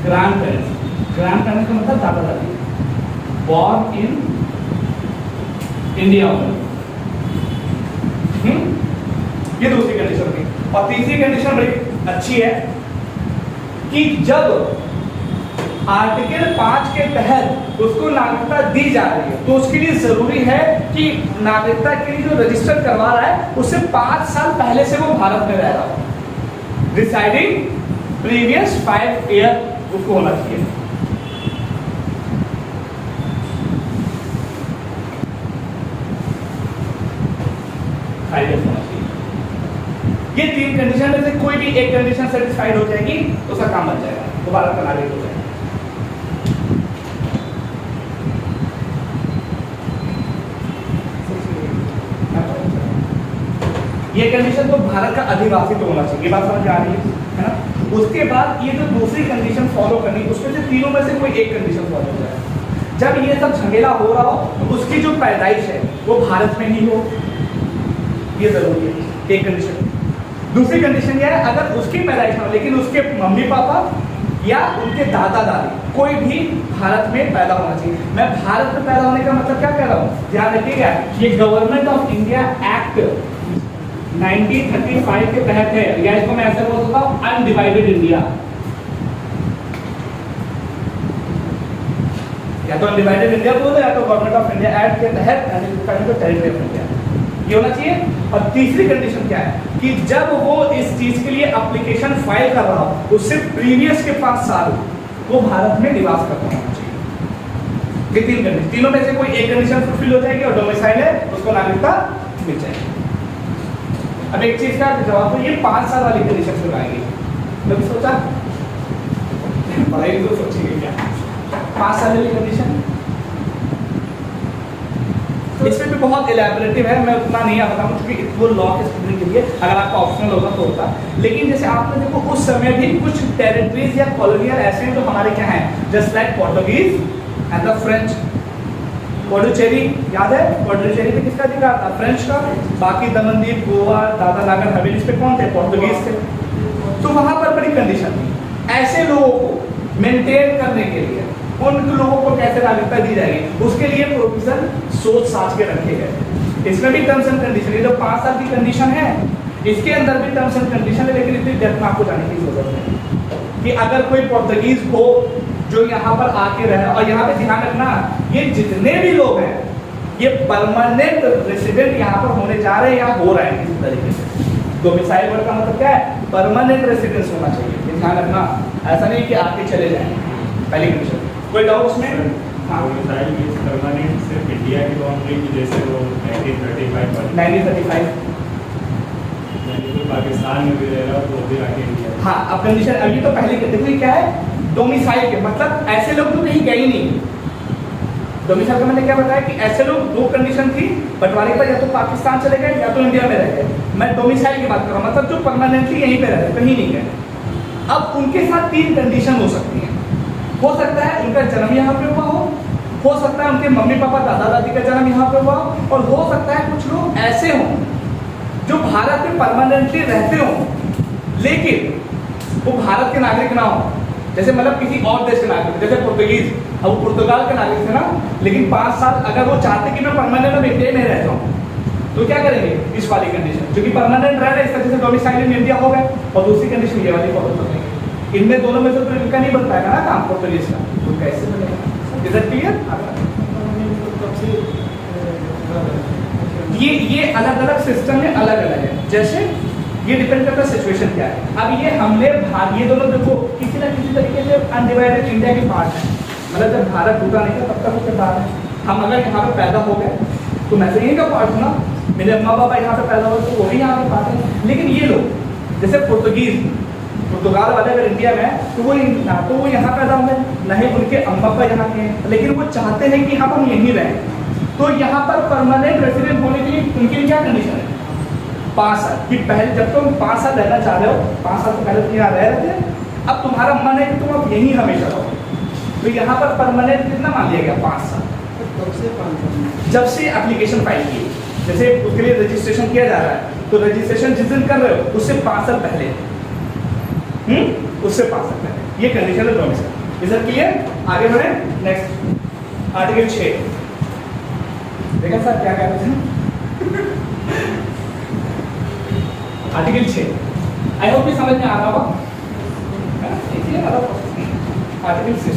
ग्रैंड पेरेंट्स, ग्रैंड पेरेंट्स का मतलब दादा दादी, बॉर्न इन इंडिया। ये दूसरी कंडीशन होगी। और तीसरी कंडीशन बड़ी अच्छी है कि जब आर्टिकल 5 के तहत उसको नागरिकता दी जा रही है तो उसके लिए जरूरी है कि नागरिकता के लिए जो रजिस्टर करवा रहा है उससे 5 साल पहले से वो भारत में रह रहा हो, रिसाइडिंग प्रीवियस 5 ईयर उसको होना चाहिए। होना चाहिए। ये 3 कंडीशन में से कोई भी एक कंडीशन सेटिस्फाइड हो जाएगी तो उसका काम बन जाएगा, दोबारा का नागरिक हो जाएगा। ये कंडीशन तो भारत का अधिवासी तो होना चाहिए, ये बात समझ आ रही है ना। उसके बाद ये जो दूसरी कंडीशन फॉलो करनी, उसमें से तीनों में से कोई एक कंडीशन फॉलो हो जाए। जब ये सब झमेला हो रहा हो तो उसकी जो पैदाइश है वो भारत में ही हो, ये जरूरी है, एक कंडीशन। दूसरी कंडीशन क्या है, अगर उसकी पैदाइश हो लेकिन उसके मम्मी पापा या उनके दादा दादी कोई भी भारत में पैदा होना चाहिए। मैं भारत में पैदा होने का मतलब क्या कह रहा हूँ, ध्यान रखिएगा, ये गवर्नमेंट ऑफ इंडिया एक्ट 1935 के तहत है, या इसको मैं ऐसे बोल सकता हूँ अनडिवाइडेड इंडिया, या तो अनडिवाइडेड इंडिया बोलो या तो गवर्नमेंट ऑफ इंडिया एक्ट के तहत टेरिटरी ऑफ इंडिया, ये होना चाहिए। और तीसरी कंडीशन क्या है कि जब वो इस चीज के लिए एप्लीकेशन फाइल कर रहा हो उससे प्रीवियस के 5 साल वो भारत में निवास करता होना चाहिए। ये 3 कंडीशन, तीनों में से कोई एक कंडीशन फुलफिल हो जाएगी और डोमिसाइल है उसको नागरिकता मिल जाएगी। अब एक चीज का जवाब तो ये 5 साल वाली कंडीशन लगाएंगे, कभी सोचा पढ़ाई तो सोचिए क्या 5 साल वाली कंडीशन, इसमें भी बहुत इलैबोरेटिव है, मैं उतना नहीं बताऊं क्योंकि वो लॉ के स्टूडेंट के लिए अगर आपका ऑप्शनल होगा तो होता। लेकिन जैसे आपने देखो उस समय भी कुछ टेरिटरीज या कॉलोनियल ऐसे हैं जो हमारे क्या हैं, just like Portuguese and the French. Puducherry याद है, पौडुचेरी पे किसका अधिकार था, फ्रेंच का। बाकी दमनदीप, गोवा, दादर नागर हवेली पे कौन थे, पोर्टुगीज थे। तो वहां पर बड़ी कंडीशन थी, ऐसे लोगों को मेंटेन करने के लिए उन लोगों को कैसे नागरिकता दी जाएगी, उसके लिए प्रोविजन सोच साच के रखे गए। इसमें भी टर्म्स एंड कंडीशन, ये जो 5 साल की कंडीशन है इसके अंदर भी टर्म्स एंड कंडीशन है, लेकिन इतनी डेप्थ में आपको जाने की जरूरत नहीं कि अगर कोई पोर्तुगीज हो जो यहाँ पर आके रहे, और यहाँ पे ध्यान रखना ये जितने भी लोग हैं ये परमानेंट रेसिडेंट यहाँ पर होने जा रहे हैं या हो रहे हैं किसी तरीके से। डोमिसाइल वर्ड का मतलब क्या है, परमानेंट रेसिडेंस होना चाहिए, ये ध्यान रखना, ऐसा नहीं कि आके चले जाएं। पहली कंडीशन, कोई डाउट्स में? हाँ, परमानेंट सिर्फ इंडिया की बाउंड्री की, जैसे वो 1935 पाकिस्तान में भी रह रहा तो भी आके इंडिया। हाँ, अब कंडीशन अभी तो पहले देखो क्या है, डोमिसाइल के मतलब ऐसे लोग तो कहीं गए ही नहीं। डोमिसाइल का मैंने क्या बताया कि ऐसे लोग 2 कंडीशन थी, बंटवारे पर या तो पाकिस्तान चले गए या तो इंडिया में रह गए। मैं डोमिसाइल की बात कर रहा हूँ, मतलब जो परमानेंटली यहीं पे रह रहे, कहीं नहीं गए। अब उनके साथ 3 कंडीशन हो सकती हैं। हो सकता है उनका जन्म यहाँ पे हुआ हो सकता है उनके मम्मी पापा दादा दादी का जन्म यहाँ पे हुआ, और हो सकता है कुछ लोग ऐसे हों जो भारत में परमानेंटली रहते हों लेकिन वो भारत के नागरिक ना हो, जैसे मतलब किसी और देश के नागरिक, जैसे पुर्तगीज, अब वो पुर्तगाल के नागरिक थे ना, लेकिन 5 साल अगर वो चाहते कि मैं परमानेंट में इंडिया में रह जाऊँ तो क्या करेंगे, इस वाली कंडीशन, जो कि परमानेंट रह रहे इसका जैसे डोमिसाइल इन इंडिया हो गए, और दूसरी कंडीशन ये वाली फॉलो करेंगे। इनमें दोनों में से तो इनका नहीं बन पाएगा ना काम पोर्तुगीज का, तो कैसे बनेगा? Is that clear? ये अलग अलग सिस्टम में अलग अलग है, जैसे ये डिपेंड करता है सिचुएशन क्या है। अब ये हमने ये दोनों देखो किसी ना किसी तरीके से अनडिवाइडेड इंडिया के पार्ट है, मतलब जब भारत टूटा नहीं था तब तक उसके बाद है। हम अगर यहाँ पे पैदा हो गए तो मैं से यहीं का पार्ट हूँ ना, मेरे अम्मा पापा यहाँ पे पैदा हुए तो वो भी यहाँ पे पार्ट है। लेकिन ये लोग जैसे पुर्तगाल वाले अगर इंडिया में तो वो ना तो वो यहाँ पैदा होंगे, ना ही उनके अम्मा पापा यहाँ के हैं, लेकिन वो चाहते हैं कि हम यहीं रहें। तो यहाँ पर परमानेंट रेसिडेंट होने के लिए उनके लिए क्या कंडीशन है, 5 साल कि पहले जब तुम 5 साल रहना चाह रहे हो, 5 साल से पहले तुम यहाँ रह रहे थे, अब तुम्हारा मन है कि तुम अब यहीं हमेशा रहो, तो यहाँ पर परमानेंट कितना मान लिया गया, 5 साल। जब से एप्लीकेशन फाइल की जैसे उसके लिए रजिस्ट्रेशन किया जा रहा है, तो रजिस्ट्रेशन जिस दिन कर रहे हो उससे 5 साल पहले, उससे 5 साल पहले, ये कंडीशन है डोमिसाइल। Is that clear? आगे बढ़े, नेक्स्ट आर्टिकल 6। देखा सर क्या कह रहे थे? आर्टिकल 6 आई होप ये समझ में आ रहा होगा। आर्टिकल 6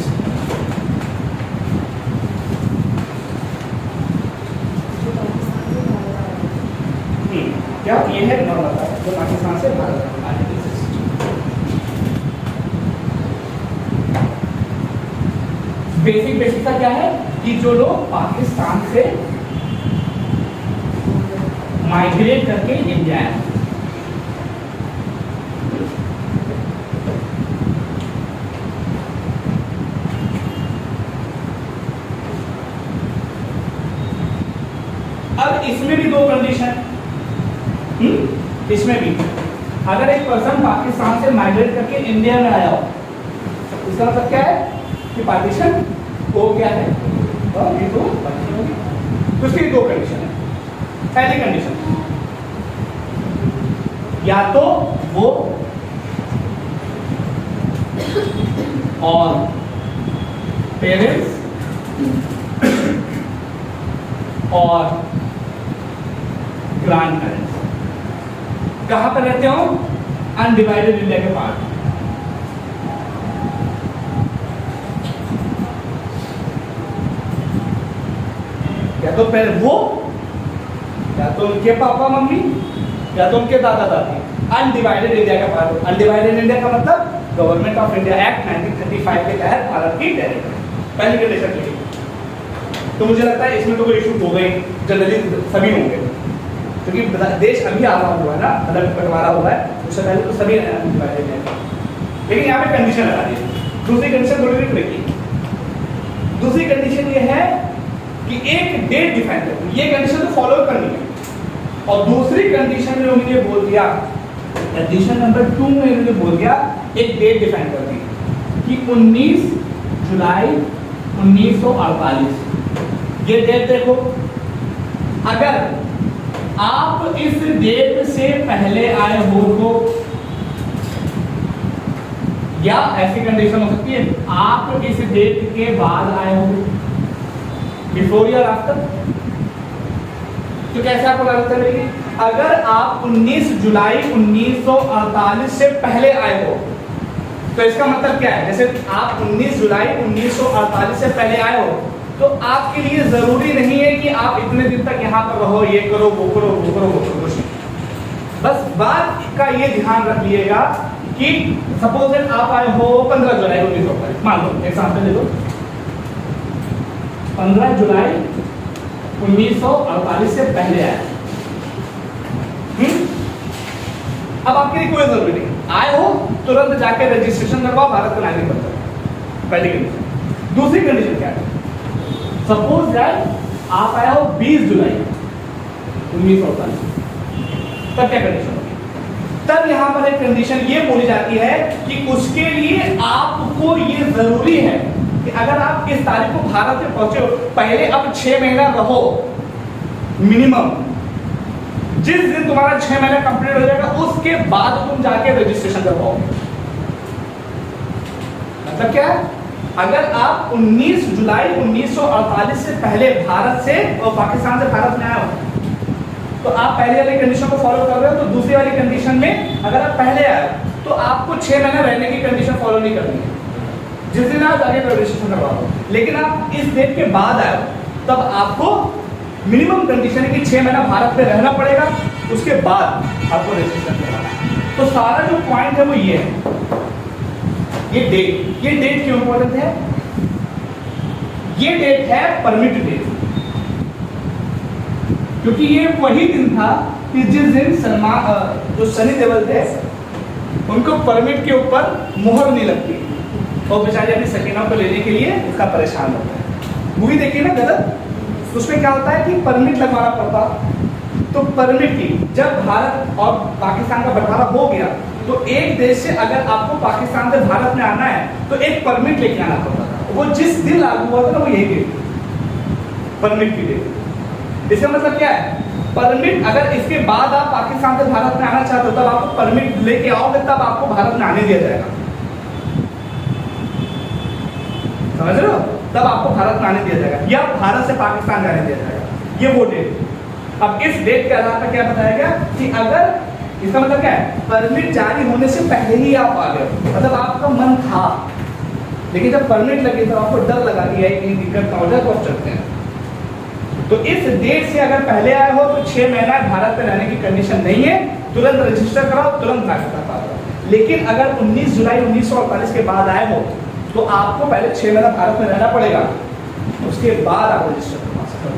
क्या ये है नॉर्मल जो पाकिस्तान से भारत आर्टिकल 6 बेसिक का क्या है कि जो लोग पाकिस्तान से माइग्रेट करके इंडिया आए, अब इसमें भी 2 कंडीशन, इसमें भी अगर एक पर्सन पाकिस्तान से माइग्रेट करके इंडिया में आया हो, इसका मतलब क्या है कि पार्टीशन हो गया है, और ये तो पार्टीशन होगी। तो इसकी 2 कंडीशन है। पहली कंडीशन, या तो वो और पेरेंट्स और ग्रैंड पेरेंट्स कहां पर रहते हो? अनडिवाइडेड इंडिया के पार्ट। या तो पहले वो, या तो उनके पापा मम्मी, या तो उनके दादा दादी अनडिवाइडेड इंडिया का पार्ट। अनडिवाइडेड इंडिया का मतलब गवर्नमेंट ऑफ इंडिया एक्ट 1935 के तहत भारत की टेरिटरी। पहली कंडीशन ये। तो मुझे लगता है इसमें तो कोई इशू हो गई, जनरली सभी होंगे, क्योंकि देश अभी आजाद हुआ है ना, अलग बंटवारा हुआ है, उससे पहले तो सभी अनडिवाइडेड है। लेकिन यहाँ पे कंडीशन लगा दी। दूसरी कंडीशन थोड़ी सी ट्रिकी। दूसरी कंडीशन ये है कि एक डेट डिफाइन कर, ये कंडीशन तो फॉलो करनी है। और दूसरी कंडीशन में उन्होंने बोल दिया, कंडीशन नंबर 2 में उन्होंने बोल दिया, एक डेट डिफाइन कर दी कि 19 जुलाई 1948। ये डेट देखो, अगर आप इस डेट से पहले आए हो तो, या ऐसी कंडीशन हो सकती है आप इस डेट के बाद आए हो, बिफोर या आफ्टर। तो कैसे आपको पता चलेगी? अगर आप 19 जुलाई 1948 से पहले आए हो, तो इसका मतलब क्या है? जैसे आप 19 जुलाई 1948 से पहले आए हो, तो आपके लिए जरूरी नहीं है कि आप इतने दिन तक यहाँ पर रहो, ये करो, वो करो, वो करो, वो करो। बस बात का ये ध्यान रख लिएगा कि सपोज आप आए हो 15 जुलाई 1948, मान लो एग्जाम्पल ले लो, 15 जुलाई 1948 से पहले आए। अब आपके लिए कोई जरूरी नहीं, आए हो तुरंत जाके रजिस्ट्रेशन करवाओ, भारत का नागरिक बन जाओ। पहली कंडीशन। दूसरी कंडीशन क्या है? सपोज दैट आप आए हो 20 जुलाई 1948, तब क्या कंडीशन होगी? तब यहां पर एक कंडीशन ये बोली जाती है कि उसके लिए आपको ये जरूरी है कि अगर आप इस तारीख को भारत में पहुंचे हो, पहले अब 6 महीना रहो मिनिमम। जिस दिन तुम्हारा 6 महीना कंप्लीट हो जाएगा, उसके बाद तुम जाके रजिस्ट्रेशन करवाओगे। मतलब क्या है? अगर आप 19 जुलाई 1948 से पहले भारत से और पाकिस्तान से भारत में आए हो, तो आप पहले वाली कंडीशन को फॉलो कर रहे हो। तो दूसरी वाली कंडीशन में अगर आप पहले आए तो आपको 6 महीना रहने की कंडीशन फॉलो नहीं करनी है, जिस दिन आप आगे रजिस्ट्रेशन करवाओ। लेकिन आप इस डेट के बाद आए तब आपको मिनिमम कंडीशन है कि 6 महीना भारत में रहना पड़ेगा, उसके बाद आपको रजिस्ट्रेशन करवाना है। तो सारा जो पॉइंट है वो ये है, ये डेट क्यों इंपॉर्टेंट है? ये डेट है परमिट डेट, क्योंकि ये वही दिन था कि जिस दिन जो सनी देओल थे उनको परमिट के ऊपर मुहर नहीं लगती, और बेचारे अपनी सकीना को लेने के लिए उसका परेशान होता है। मूवी देखिए ना गलत, उसमें क्या होता है कि परमिट लगवाना पड़ता। तो परमिट की जब भारत और पाकिस्तान का बंटवारा हो गया, तो एक देश से अगर आपको पाकिस्तान से भारत में आना है तो एक परमिट लेके आना पड़ता था। वो जिस दिन लागू हुआ था ना, वो यही डेट, परमिट की डेट। इसका मतलब क्या है? परमिट अगर इसके बाद आप पाकिस्तान से भारत में आना चाहते हो तब आपको परमिट लेके आओगे, तब आपको भारत में आने दिया जाएगा। समझ रहे हो? तब आपको भारत में आने दिया जाएगा या भारत से पाकिस्तान जाने दिया जाएगा। ये वो डेट। अब इस डेट के आधार पर क्या बताया गया कि अगर, इसका मतलब क्या है, परमिट जारी होने से पहले ही आप आ गए, मतलब आपका मन था, लेकिन जब परमिट लगी तो आपको डर लगा कि कहीं दिक्कत ना हो जाए तो आप चलते हैं। तो इस डेट से अगर पहले आए हो तो 6 महीना भारत में रहने की कंडीशन नहीं है, तुरंत रजिस्टर कराओ, तुरंत नागरिकता पाओ। लेकिन अगर 19 जुलाई 1948 के बाद आए हो तो आपको पहले 6 महीना भारत में रहना पड़ेगा, उसके बाद आप रजिस्टर करवा सकते हो।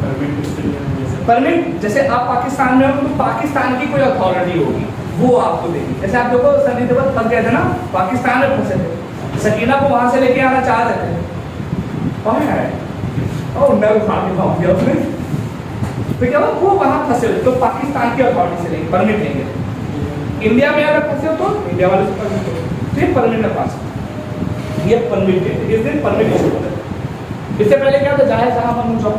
परमिट जैसे आप पाकिस्तान में हो तो पाकिस्तान की कोई अथॉरिटी होगी, वो आपको देगी। जैसे आप देखो सनी देओल फंस गए थे ना, पाकिस्तान में फंसे थे, सकीना को वहां से लेके आना चाह रहे थे, कौन है और मैं उठा के भाग गया उसने, तो क्या वो वहां फंसे हो तो पाकिस्तान की अथॉरिटी से लेंगे, परमिट लेंगे। इंडिया में अगर फंसे हो तो इंडिया वाले से परमिट लो, तो ये परमिट का पास, ये परमिट है, इस दिन परमिट इशू होता है। इससे पहले क्या था, जाए जहां मन जाओ।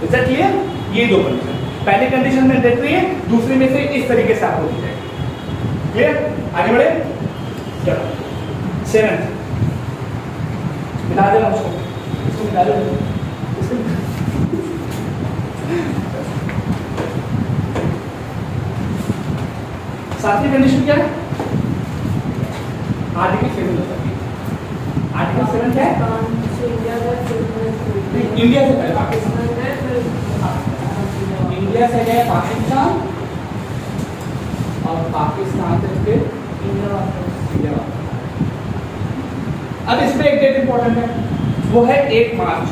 Is that clear? ये दो कंडीशन, पहली कंडीशन में देख रही है, दूसरी में से इस तरीके से आपको दी जाएगी। क्लियर? आगे बढ़े, चलो 7 मिला देना उसको, इसको मिला दो, सातवीं कंडीशन क्या है? आर्टिकल 7 होता है। आर्टिकल 7 क्या है? इंडिया से पहले पाकिस्तान, इंडिया से गए पाकिस्तान और पाकिस्तान से फिर इंडिया। अब इसमें एक डेट इंपॉर्टेंट है, वो है 1 मार्च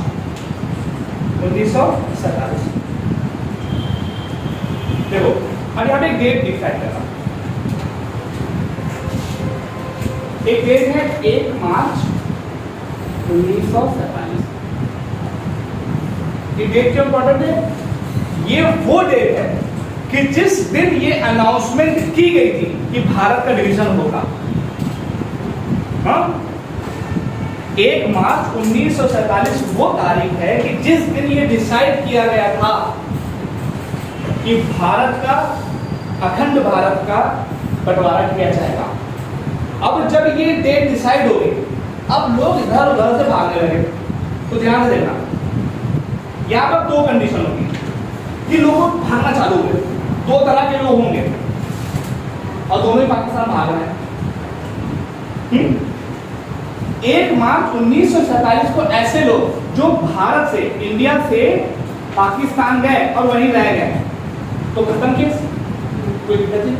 1947। देखो अब यहाँ पे एक डेट डिसाइड करना, एक डेट है 1 मार्च 1947। ये डेट क्यों इंपॉर्टेंट है? ये वो डेट है कि जिस दिन ये अनाउंसमेंट की गई थी कि भारत का डिवीजन होगा। हाँ? 1 मार्च 1947 वो तारीख है कि जिस दिन ये डिसाइड किया गया था कि भारत का, अखंड भारत का बंटवारा किया जाएगा। अब जब ये डेट डिसाइड हो गई, अब लोग इधर उधर से भागने लगे। तो ध्यान से देखना, यहाँ पर 2 कंडीशन होगी कि लोग भागना चालू हुए। 2 तरह के लोग होंगे और दोनों ही पाकिस्तान भाग रहे हैं। 1 मार्च 1947 को ऐसे लोग जो भारत से, इंडिया से पाकिस्तान गए और वहीं रह गए तो खत्म केस, कोई दिक्कत नहीं।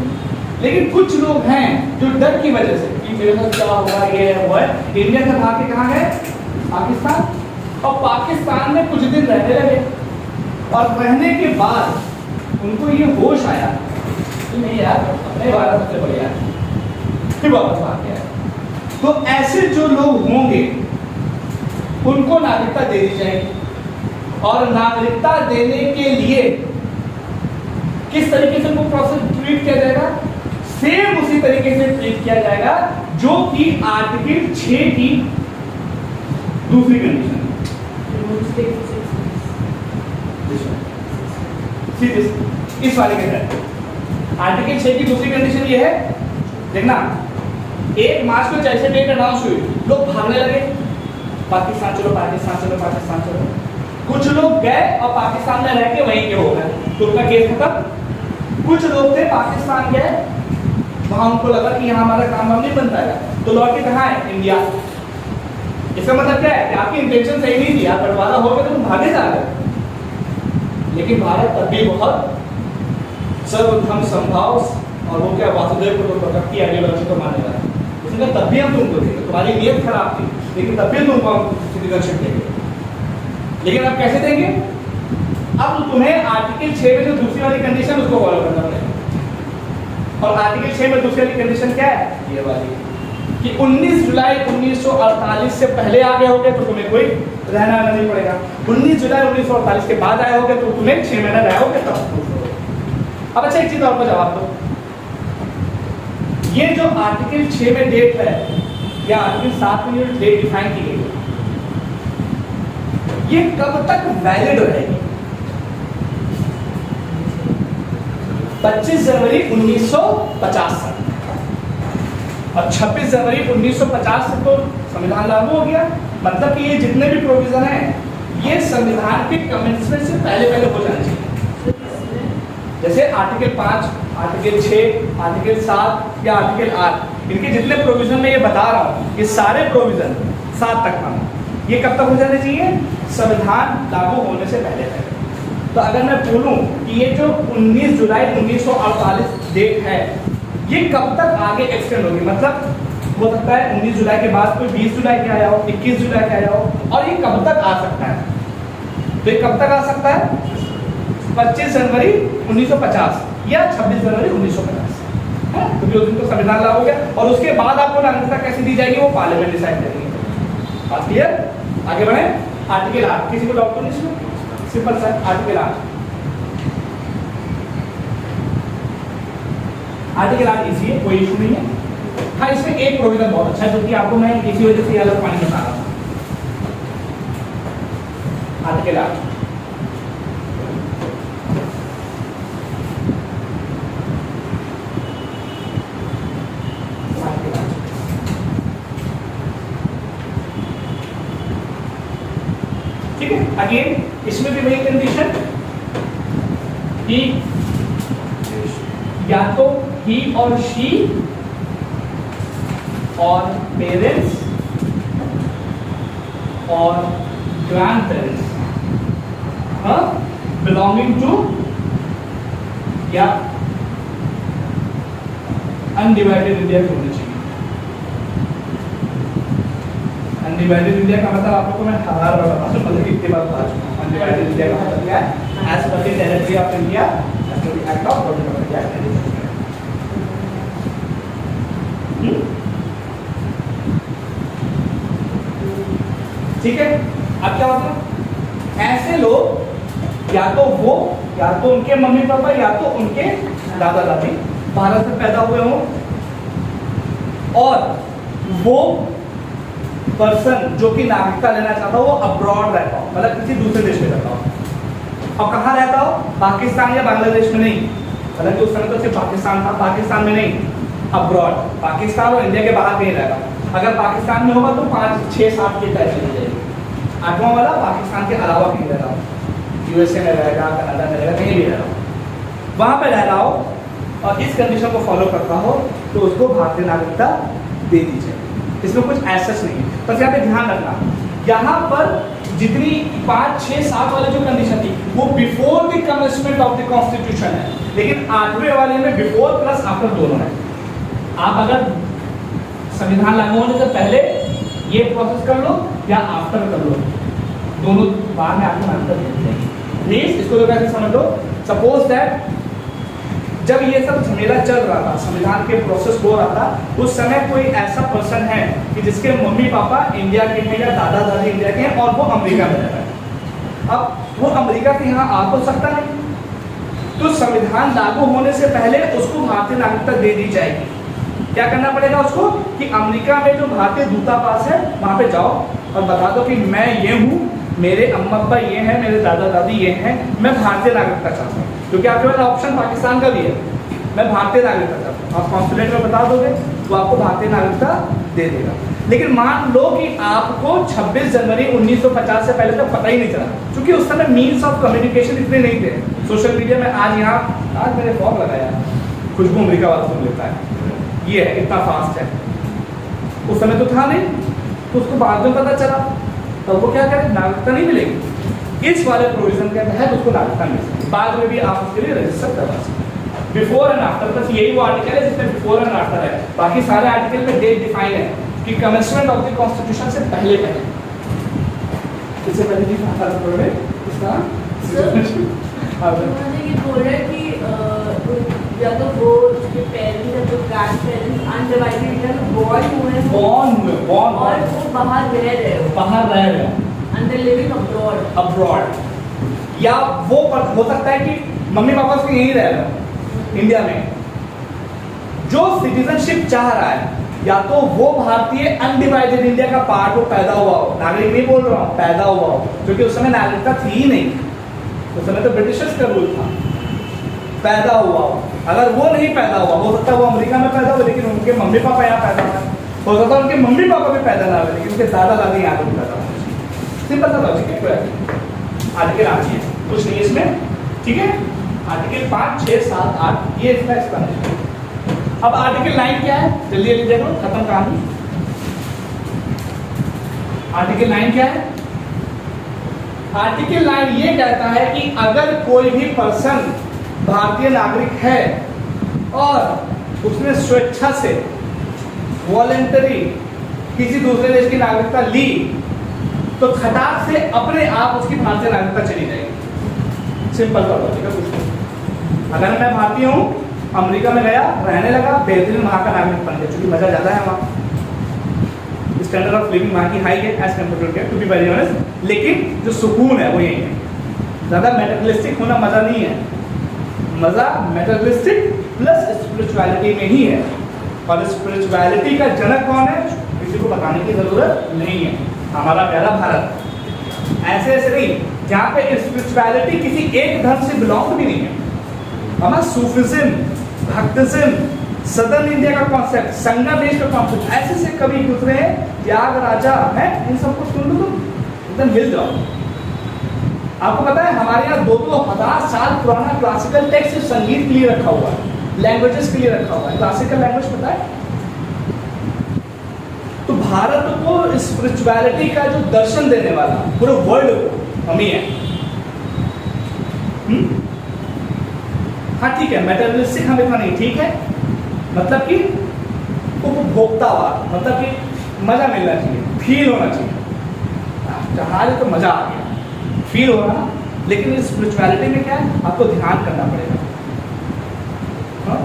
लेकिन कुछ लोग हैं जो डर की वजह से कि मेरे साथ क्या होगा, ये है वो है, इंडिया से भाग के कहाँ गए? पाकिस्तान। और पाकिस्तान में कुछ दिन रहने लगे और रहने के बाद उनको ये होश आया कि नहीं यार, अपने भारत सबसे बढ़िया है, फिर वापस भाग गया। तो ऐसे जो लोग होंगे उनको नागरिकता दे दी जाएगी और नागरिकता देने के लिए किस तरीके से उनको प्रोसेस ट्रीट किया जाएगा? सेम उसी तरीके से ट्रीट किया जाएगा जो कि आर्टिकल 6 की दूसरी कंडीशन है। इस वाले के अंदर आर्टिकल 6 की दूसरी कंडीशन ये है, देखना 1 मार्च को जैसे डेट अनाउंस हुई, लोग भागने लगे, पाकिस्तान चलो, पाकिस्तान चलो, पाकिस्तान चलो। कुछ लोग गए और पाकिस्तान में रह के वहीं के हो गए, तो उनका केस खत्म। कुछ लोग थे पाकिस्तान गए, वहां उनको लगा कि यहाँ हमारा काम वाम नहीं बनता है, तो लौट के कहाँ है? इंडिया। इसका मतलब क्या है कि आपकी इंटेंशन सही नहीं थी, आप बंटवारा हो गए तो तुम भागे जा रहे। लेकिन भारत तब भी बहुत सर्वधर्म समभाव और वो क्या वासुदेव कुटुंबकम की आइडियोलॉजी को मानने वाला है। उसने तब भी हम तुमको देंगे, तुम्हारी नीयत खराब थी लेकिन तब भी तुमको हम सिटीजनशिप देंगे। लेकिन अब कैसे देंगे? अब तुम्हें आर्टिकल 6 में जो दूसरी वाली कंडीशन उसको फॉलो करना पड़ेगा। और आर्टिकल 6 में दूसरी वाली कंडीशन क्या है? ये वाली कि 19 जुलाई 1948 से पहले आ गए होगे तो तुम्हें कोई रहना नहीं पड़ेगा। 19 जुलाई 1948 के बाद आए होगे तो तुम्हें 6 महीना रहोगे तब। अब अच्छा एक चीज और को जवाब दो, ये जो आर्टिकल 6 में डेट है या आर्टिकल 7 में जो डेट डिफाइन की गई है, ये कब तक वैलिड रहेगी? 25 जनवरी 1950 से और 26 जनवरी 1950 से तो संविधान लागू हो गया। मतलब कि ये जितने भी प्रोविजन हैं ये संविधान के कमेंसमेंट से पहले पहले हो जाने चाहिए। जैसे आर्टिकल 5, आर्टिकल 6, आर्टिकल 7 या आर्टिकल 8, इनके जितने प्रोविजन में ये बता रहा हूँ ये सारे प्रोविजन 7 तक का ये कब तक हो जाने चाहिए? संविधान लागू होने से पहले पहले। तो अगर मैं बोलूं कि ये जो 19 जुलाई 1948 डेट है ये कब तक आगे एक्सटेंड होगी, मतलब हो सकता है 19 जुलाई के बाद कोई 20 जुलाई के आया हो, 21 जुलाई के आया हो, और ये कब तक आ सकता है? तो ये कब तक आ सकता है? 25 जनवरी 1950 या 26 जनवरी 1950, है? क्योंकि उस दिन तो संविधान लागू हो गया और उसके बाद आपको नागरिकता कैसे दी जाएगी वो पार्लियामेंट डिसाइड करेगी। बात क्लियर? आगे बढ़े। आर्टिकल 8, किसी को डाउट तो नहीं इसमें? सिंपल सा आर्टिकल 8। आर्टिकल 8 इजी है, कोई इशू नहीं है। हाँ, इसमें एक प्रोविजन बहुत अच्छा है जो कि आपको मैं इसी वजह से अलग पॉइंट बता रहा हूँ। आर्टिकल 8 ठीक है। अगेन इसमें भी वही कंडीशन कि या तो ही और शी और पेरेंट्स और ग्रैंड पेरेंट्स बिलोंगिंग टू या अनडिवाइडेड इंडिया की होनी चाहिए। अनडिवाइडेड इंडिया का मतलब आप लोग को मैं हर बार बता दूं, मतलब कितनी बार बता चुका हूं। अनडिवाइडेड इंडिया का मतलब क्या है? As per the territory of India, as per the act of government of India. ठीक है। अब क्या मतलब ऐसे लोग या तो वो या तो उनके मम्मी पापा या तो उनके दादा दादी भारत में पैदा हुए हों और वो पर्सन जो कि नागरिकता लेना चाहता हो वो अब्रॉड रहता हो, मतलब किसी दूसरे देश में रहता हो। और कहाँ रहता हो? पाकिस्तान या बांग्लादेश में नहीं, मतलब उस समय तो सिर्फ पाकिस्तान था, पाकिस्तान में नहीं, अब्रॉड, पाकिस्तान और इंडिया के बाहर कहीं रहेगा। अगर पाकिस्तान में होगा तो 5, 6, 7 की टाइप चली जाएगी। 8वां वाला पाकिस्तान के अलावा कहीं रह रहा हो, यूएसए में रहेगा, कनाडा में रहेगा, कहीं भी रह रहा हो, वहाँ पे रह रहा हो और इस कंडीशन को फॉलो करता हो तो उसको भारतीय नागरिकता दे दी जाए। इसमें कुछ ऐसा नहीं है। बस यहाँ पे ध्यान रखना, यहाँ पर जितनी 5, 6, 7 वाले जो कंडीशन थी वो before the commencement of the constitution है, लेकिन 8वें वाले में बिफोर प्लस आफ्टर दोनों है। आप अगर संविधान लागू होने से पहले ये प्रोसेस कर लो या आफ्टर कर लो, दोनों बाद में आपको आंसर मिल जाएगी। प्लीज इसको तो कैसे समझ लो, सपोज दैट जब ये सब झमेला चल रहा था, संविधान के प्रोसेस हो रहा था, उस समय कोई ऐसा पर्सन है कि जिसके मम्मी पापा इंडिया के हैं या दादा दादी इंडिया के हैं और वो अमेरिका में रहता है। अब वो अमेरिका के यहाँ आ तो सकता नहीं, तो संविधान लागू होने से पहले उसको भारतीय नागरिकता दे दी जाएगी। क्या करना पड़ेगा उसको कि अमेरिका में जो भारतीय दूतावास है वहां पे जाओ और बता दो कि मैं ये हूँ, मेरे अम्मा अब्बा ये हैं, मेरे दादा दादी ये हैं, मैं भारतीय नागरिकता चाहता हूँ। क्योंकि आपके पास ऑप्शन पाकिस्तान का भी है, मैं भारतीय नागरिकता चाहता हूँ। आप कॉन्सुलेट में बता दोगे तो आपको भारतीय नागरिकता दे देगा। लेकिन मान लो कि आपको 26 जनवरी 1950 से पहले तक पता ही नहीं चला, क्योंकि उस समय मीन्स ऑफ कम्युनिकेशन इतने नहीं थे। सोशल मीडिया में आज मैंने फॉर्म लगाया, खुशबू अमेरिका वाला सुन लेता है, ये है इतना फास्ट है, उस समय तो था नहीं, तो उसको बाद में पता चला, तो वो क्या करे, नागरिकता नहीं मिलेगी। इस वाले प्रोविजन के तहत उसको नागरिकता मिल सकती है, बाद में भी आप उसके लिए रजिस्टर करवा सकते हैं। बिफोर एंड आफ्टर, बस यही वो आर्टिकल है जिसमें बिफोर एंड आफ्टर है, बाकी सारे आर्टिकल में डेट डिफाइन है कि कमेंसमेंट ऑफ द कॉन्स्टिट्यूशन से पहले पहले, इससे पहले की इसका मुझे ये बोल रहा है कि या तो वो उसके पेरेंट्स या तो ग्रैंड पेरेंट्स अनडिवाइडेड या तो बॉर्न हुए और वो बाहर रह रहे हो एंड दे लिविंग अब्रॉड, या वो हो सकता है कि मम्मी पापा उसके यहीं रह रहे हो इंडिया में, जो सिटीजनशिप चाह रहा है या तो वो भारतीय अनडिवाइडेड इंडिया का पार्ट हो, पैदा हुआ हो, नागरिक नहीं बोल रहा हूँ, पैदा हुआ हो, क्योंकि उस समय नागरिकता थी ही नहीं, उस समय तो ब्रिटिशर्स का रूल था, पैदा हुआ हो, अगर वो नहीं पैदा हुआ, हो सकता है वो अमेरिका में पैदा हो लेकिन उनके मम्मी पापा यहाँ पैदा हुए, हो सकता है उनके मम्मी पापा भी पैदा ना हुए लेकिन उनके दादा दादी यहाँ पर पैदा हुए। सिंपल सा लॉजिक है, कोई आर्टिकल आती है कुछ नहीं इसमें, ठीक है। आर्टिकल 5, 6, 7, 8 ये इसका एक्सप्लेनेशन। अब आर्टिकल 9 क्या है, जल्दी जल्दी देखो, खत्म कहानी। आर्टिकल 9 क्या है? आर्टिकल 9 ये कहता है कि अगर कोई भी पर्सन भारतीय नागरिक है और उसने स्वेच्छा से वॉलेंटरी किसी दूसरे देश की नागरिकता ली तो खटाक से अपने आप उसकी भारतीय नागरिकता चली जाएगी। सिंपल सा लॉजिक है, कुछ नहीं। अगर मैं भारतीय हूँ, अमेरिका में गया, रहने लगा, बेहतरीन वहाँ का नागरिक बन गया, क्योंकि मजा ज़्यादा है वहाँ, स्टैंडर्ड ऑफ लिविंग वहाँ की हाई है as compare to be very honest, लेकिन जो सुकून है वो यही है। ज़्यादा मेटेरियलिस्टिक होना मज़ा नहीं है, मज़ा मेटेरियलिस्टिक प्लस स्पिरिचुअलिटी में ही है। और स्पिरिचुअलिटी का जनक कौन है, किसी को बताने की ज़रूरत नहीं है, हमारा प्यारा भारत। ऐसे ऐसे नहीं, जहाँ पे स्पिरिचुअलिटी किसी एक धर्म से बिलोंग भी नहीं है। हमारा सूफिज्म, भक्तिज्म, सदर्न इंडिया का कॉन्सेप्ट, संगम देश का कॉन्सेप्ट, ऐसे से कभी गुजरे त्यागराजा है, इन सबको सुन लो तुम एकदम हिल जाओ। आपको पता है हमारे यहाँ 2-2 साल पुराना क्लासिकल टेक्स्ट संगीत के लिए रखा हुआ है, लैंग्वेजेस के लिए रखा हुआ है। क्लासिकल लैंग्वेज पता है? तो भारत को स्पिरिचुअलिटी का जो दर्शन देने वाला पूरे वर्ल्ड को हम ही है। हाँ ठीक है, मेटेरियलिस्टिक हम इतना नहीं, ठीक है, मतलब कि उपभोक्तावाद, मतलब कि मजा मिलना चाहिए, फील होना चाहिए। जहाज तो मजा आ गया, फील हो रहा, लेकिन इस स्पिरिचुअलिटी में क्या है, आपको ध्यान करना पड़ेगा, हाँ?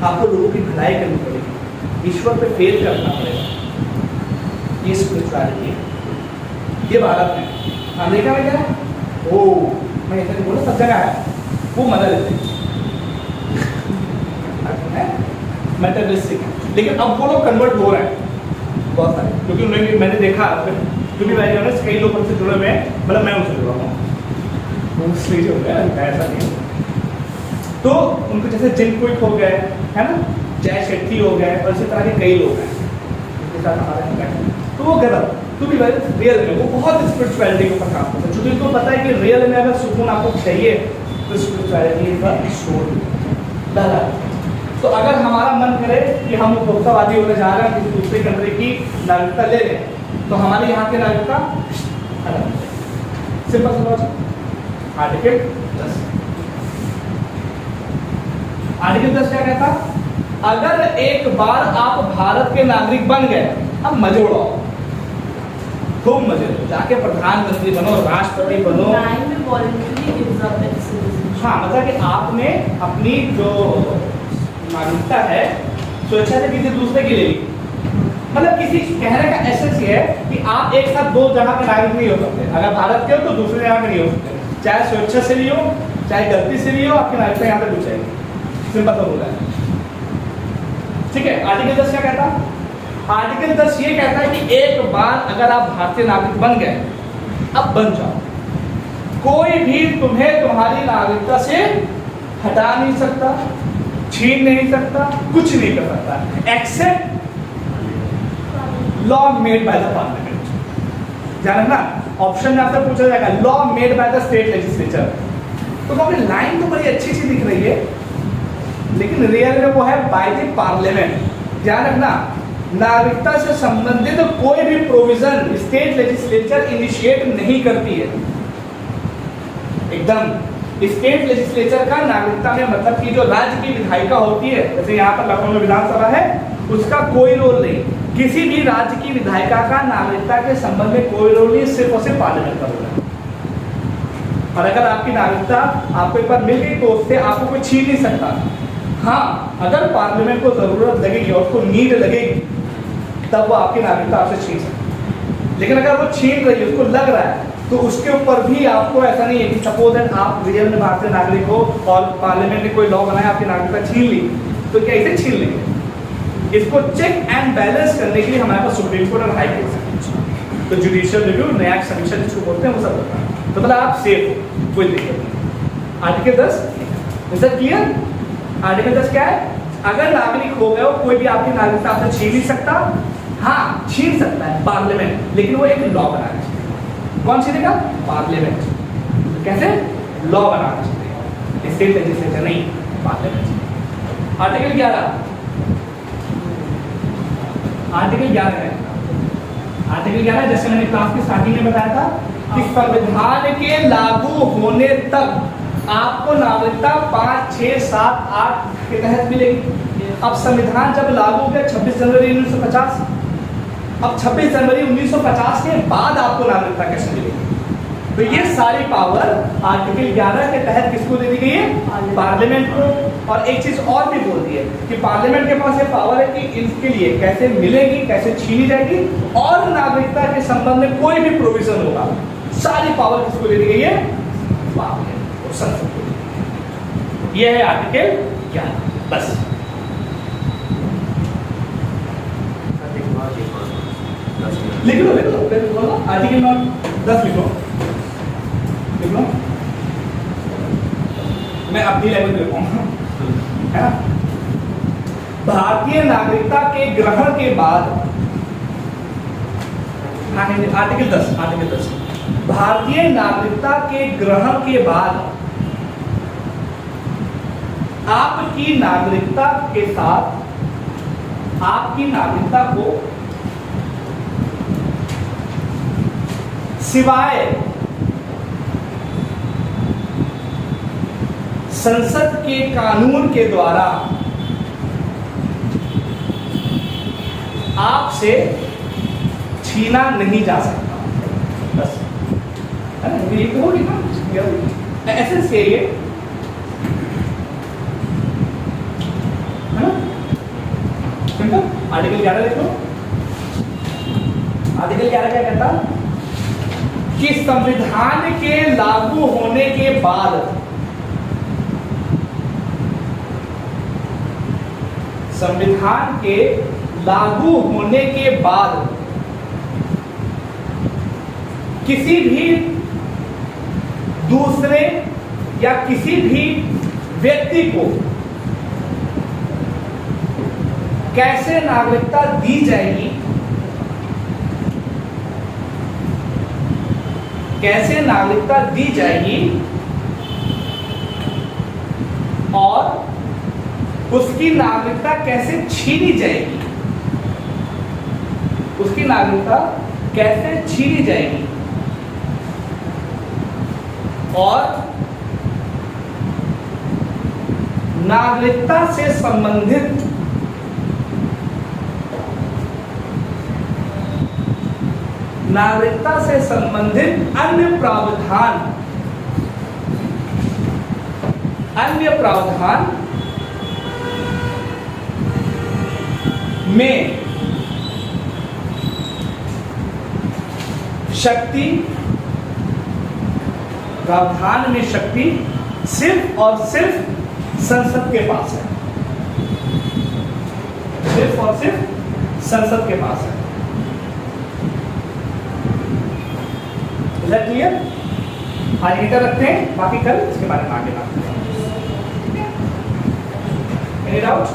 आपको लोगों की भलाई करनी पड़ेगी, ईश्वर पे फेल करना पड़ेगा। ये स्पिरिचुअलिटी है, ये भारत में। अमेरिका में क्या है, ओ मैं ऐसा नहीं बोला, सब जगह है, वो मजा लेते हैं, मेटेरियलिस्टिक है। लेकिन अब वो लोग कन्वर्ट हो रहे हैं बहुत सारे, क्योंकि उन्होंने मैंने देखा, क्योंकि भाई ऑनेस्ट कई लोग उनसे जुड़े हुए हैं, मतलब मैं उनसे जुड़ा हूँ, हो गया ऐसा नहीं। तो उनको जैसे जिन क्विक हो गए है ना, जय शेट्टी हो गए, और इसी तरह के कई लोग हैं उनके साथ हमारे यहाँ बैठे, तो वो गलत, क्योंकि रियल में वो बहुत स्पिरिचुअलिटी के ऊपर काम करते हैं, क्योंकि उनको पता है कि रियल में अगर सुकून आपको चाहिए तो स्पिरिचुअलिटी का छोड़। तो अगर हमारा मन करे कि हम उपभोक्तावादी होने जा रहे हैं, किसी दूसरे कंट्री की नागरिकता ले लें, तो हमारे यहाँ की नागरिकता अलग। सिंपल सा लॉजिक। आर्टिकल 10, आर्टिकल 10 क्या कहता, अगर एक बार आप भारत के नागरिक बन गए, अब मजे उड़ाओ, खूब मजे लो, जाके प्रधानमंत्री बनो, राष्ट्रपति बनो। हाँ, मतलब कि आपने अपनी जो नागरिकता है स्वेच्छा से किसी दूसरे की ले ली, मतलब किसी कहने का एसेंस ये है कि आप एक साथ 2 जगह के नागरिक नहीं हो सकते। अगर भारत के हो तो दूसरे जगह के नहीं हो सकते, चाहे स्वेच्छा से भी हो चाहे गलती से भी हो, आपकी नागरिकता यहाँ पे घुस जाएगी। सिंपल सा बोला है, ठीक है। आर्टिकल 10 क्या कहता, आर्टिकल 10 ये कहता है कि एक बार अगर आप भारतीय नागरिक बन गए, अब बन जाओ, कोई भी तुम्हें तुम्हारी नागरिकता से हटा नहीं सकता, छीन नहीं सकता, कुछ नहीं कर सकता, except law made by the parliament. जाना ना, ऑप्शन में आपसे पूछा जाएगा law made by the state legislature. तो वहां पे लाइन तो बड़ी अच्छी सी दिख रही है, लेकिन रियल में वो है बाय द पार्लियामेंट। ध्यान रखना, नागरिकता से संबंधित कोई भी प्रोविजन स्टेट लेजिस्लेचर इनिशिएट नहीं करती है, एकदम। स्टेट लेजिस्लेचर का नागरिकता में मतलब कि जो राज्य की विधायिका होती है, जैसे यहाँ पर लखनऊ में विधानसभा है, उसका कोई रोल नहीं, किसी भी राज्य की विधायिका का नागरिकता के संबंध में कोई रोल नहीं, सिर्फ और सिर्फ पार्लियामेंट का रोल है। और अगर आपकी नागरिकता आपको एक बार मिल गई तो उससे आपको कोई छीन नहीं सकता। हाँ, अगर पार्लियामेंट को जरूरत लगेगी और उसको नीड लगेगी, तब वो आपकी नागरिकता आपसे छीन सकती। लेकिन अगर वो छीन रही है, उसको लग रहा है, तो उसके ऊपर भी आपको ऐसा नहीं है कि सपोज दैट आप रियल में भारतीय नागरिक हो और पार्लियामेंट ने कोई लॉ बनाया, आपकी नागरिकता छीन ली, तो क्या इसे छीन लेंगे? इसको चेक एंड बैलेंस करने के लिए हमारे पास सुप्रीम कोर्ट और हाई कोर्ट है। तो जुडिशियल रिव्यू, न्यायिक समीक्षा जिसको बोलते हैं, वो सब होता है। तो मतलब आप सेफ हो, कोई दिक्कत नहीं। Article 10 is that clear? Article 10 क्या है? अगर नागरिक हो गए हो, कोई भी आपकी नागरिकता आपसे छीन नहीं सकता। हाँ, छीन सकता है पार्लियामेंट, लेकिन वो एक लॉ बनाना चाहिए। कौन छीनेगा? पार्लियामेंट। कैसे? लॉ बनाना चाहिए, स्टेट लेजिस्लेचर नहीं, पार्लियामेंट। आर्टिकल 11, आर्टिकल 11 है, आर्टिकल 11 जैसे मैंने क्लास की स्टार्टिंग में बताया था कि संविधान के लागू होने तक आपको नागरिकता 5, 6, 7, 8 के तहत मिलेगी। अब संविधान जब लागू हो गया 26 जनवरी 1950, अब 26 जनवरी 1950 के बाद आपको नागरिकता कैसे मिलेगी? तो ये सारी पावर आर्टिकल 11 के तहत किसको दे दी गई है? पार्लियामेंट को। और एक चीज और भी बोल दी है कि पार्लियामेंट के पास ये पावर है कि इसके लिए कैसे मिलेगी, कैसे छीनी जाएगी, और नागरिकता के संबंध में कोई भी प्रोविजन होगा, सारी पावर किसको दे दी गई है? पार्लियामेंट को, संसद को। यह है आर्टिकल 11। बस लिख लो, लिख लो, आर्टिकल 10 लिखो, लिख लो। मैं अपनी लैंग्वेज में लिखूंगा, है ना? भारतीय नागरिकता के ग्रहण के बाद, आर्टिकल 10, आर्टिकल 10, भारतीय नागरिकता के ग्रहण के बाद आपकी नागरिकता के साथ आपकी नागरिकता को सिवाय संसद के कानून के द्वारा आपसे छीना नहीं जा सकता। बस, है ना? ये तो लिखा ऐसे से ये, है ना? सिंपल। आर्टिकल 11 देखो, आर्टिकल 11 क्या कहता? कि संविधान के लागू होने के बाद संविधान के लागू होने के बाद किसी भी दूसरे या किसी भी व्यक्ति को कैसे नागरिकता दी जाएगी, कैसे नागरिकता दी जाएगी, और उसकी नागरिकता कैसे छीनी जाएगी, उसकी नागरिकता कैसे छीनी जाएगी, और नागरिकता से संबंधित अन्य प्रावधान में शक्ति सिर्फ और सिर्फ संसद के पास है, सिर्फ और सिर्फ संसद के पास है। क्लियर? आज इधर रखते हैं, बाकी कल इसके बारे में आगे बात करेंगे। Any doubt?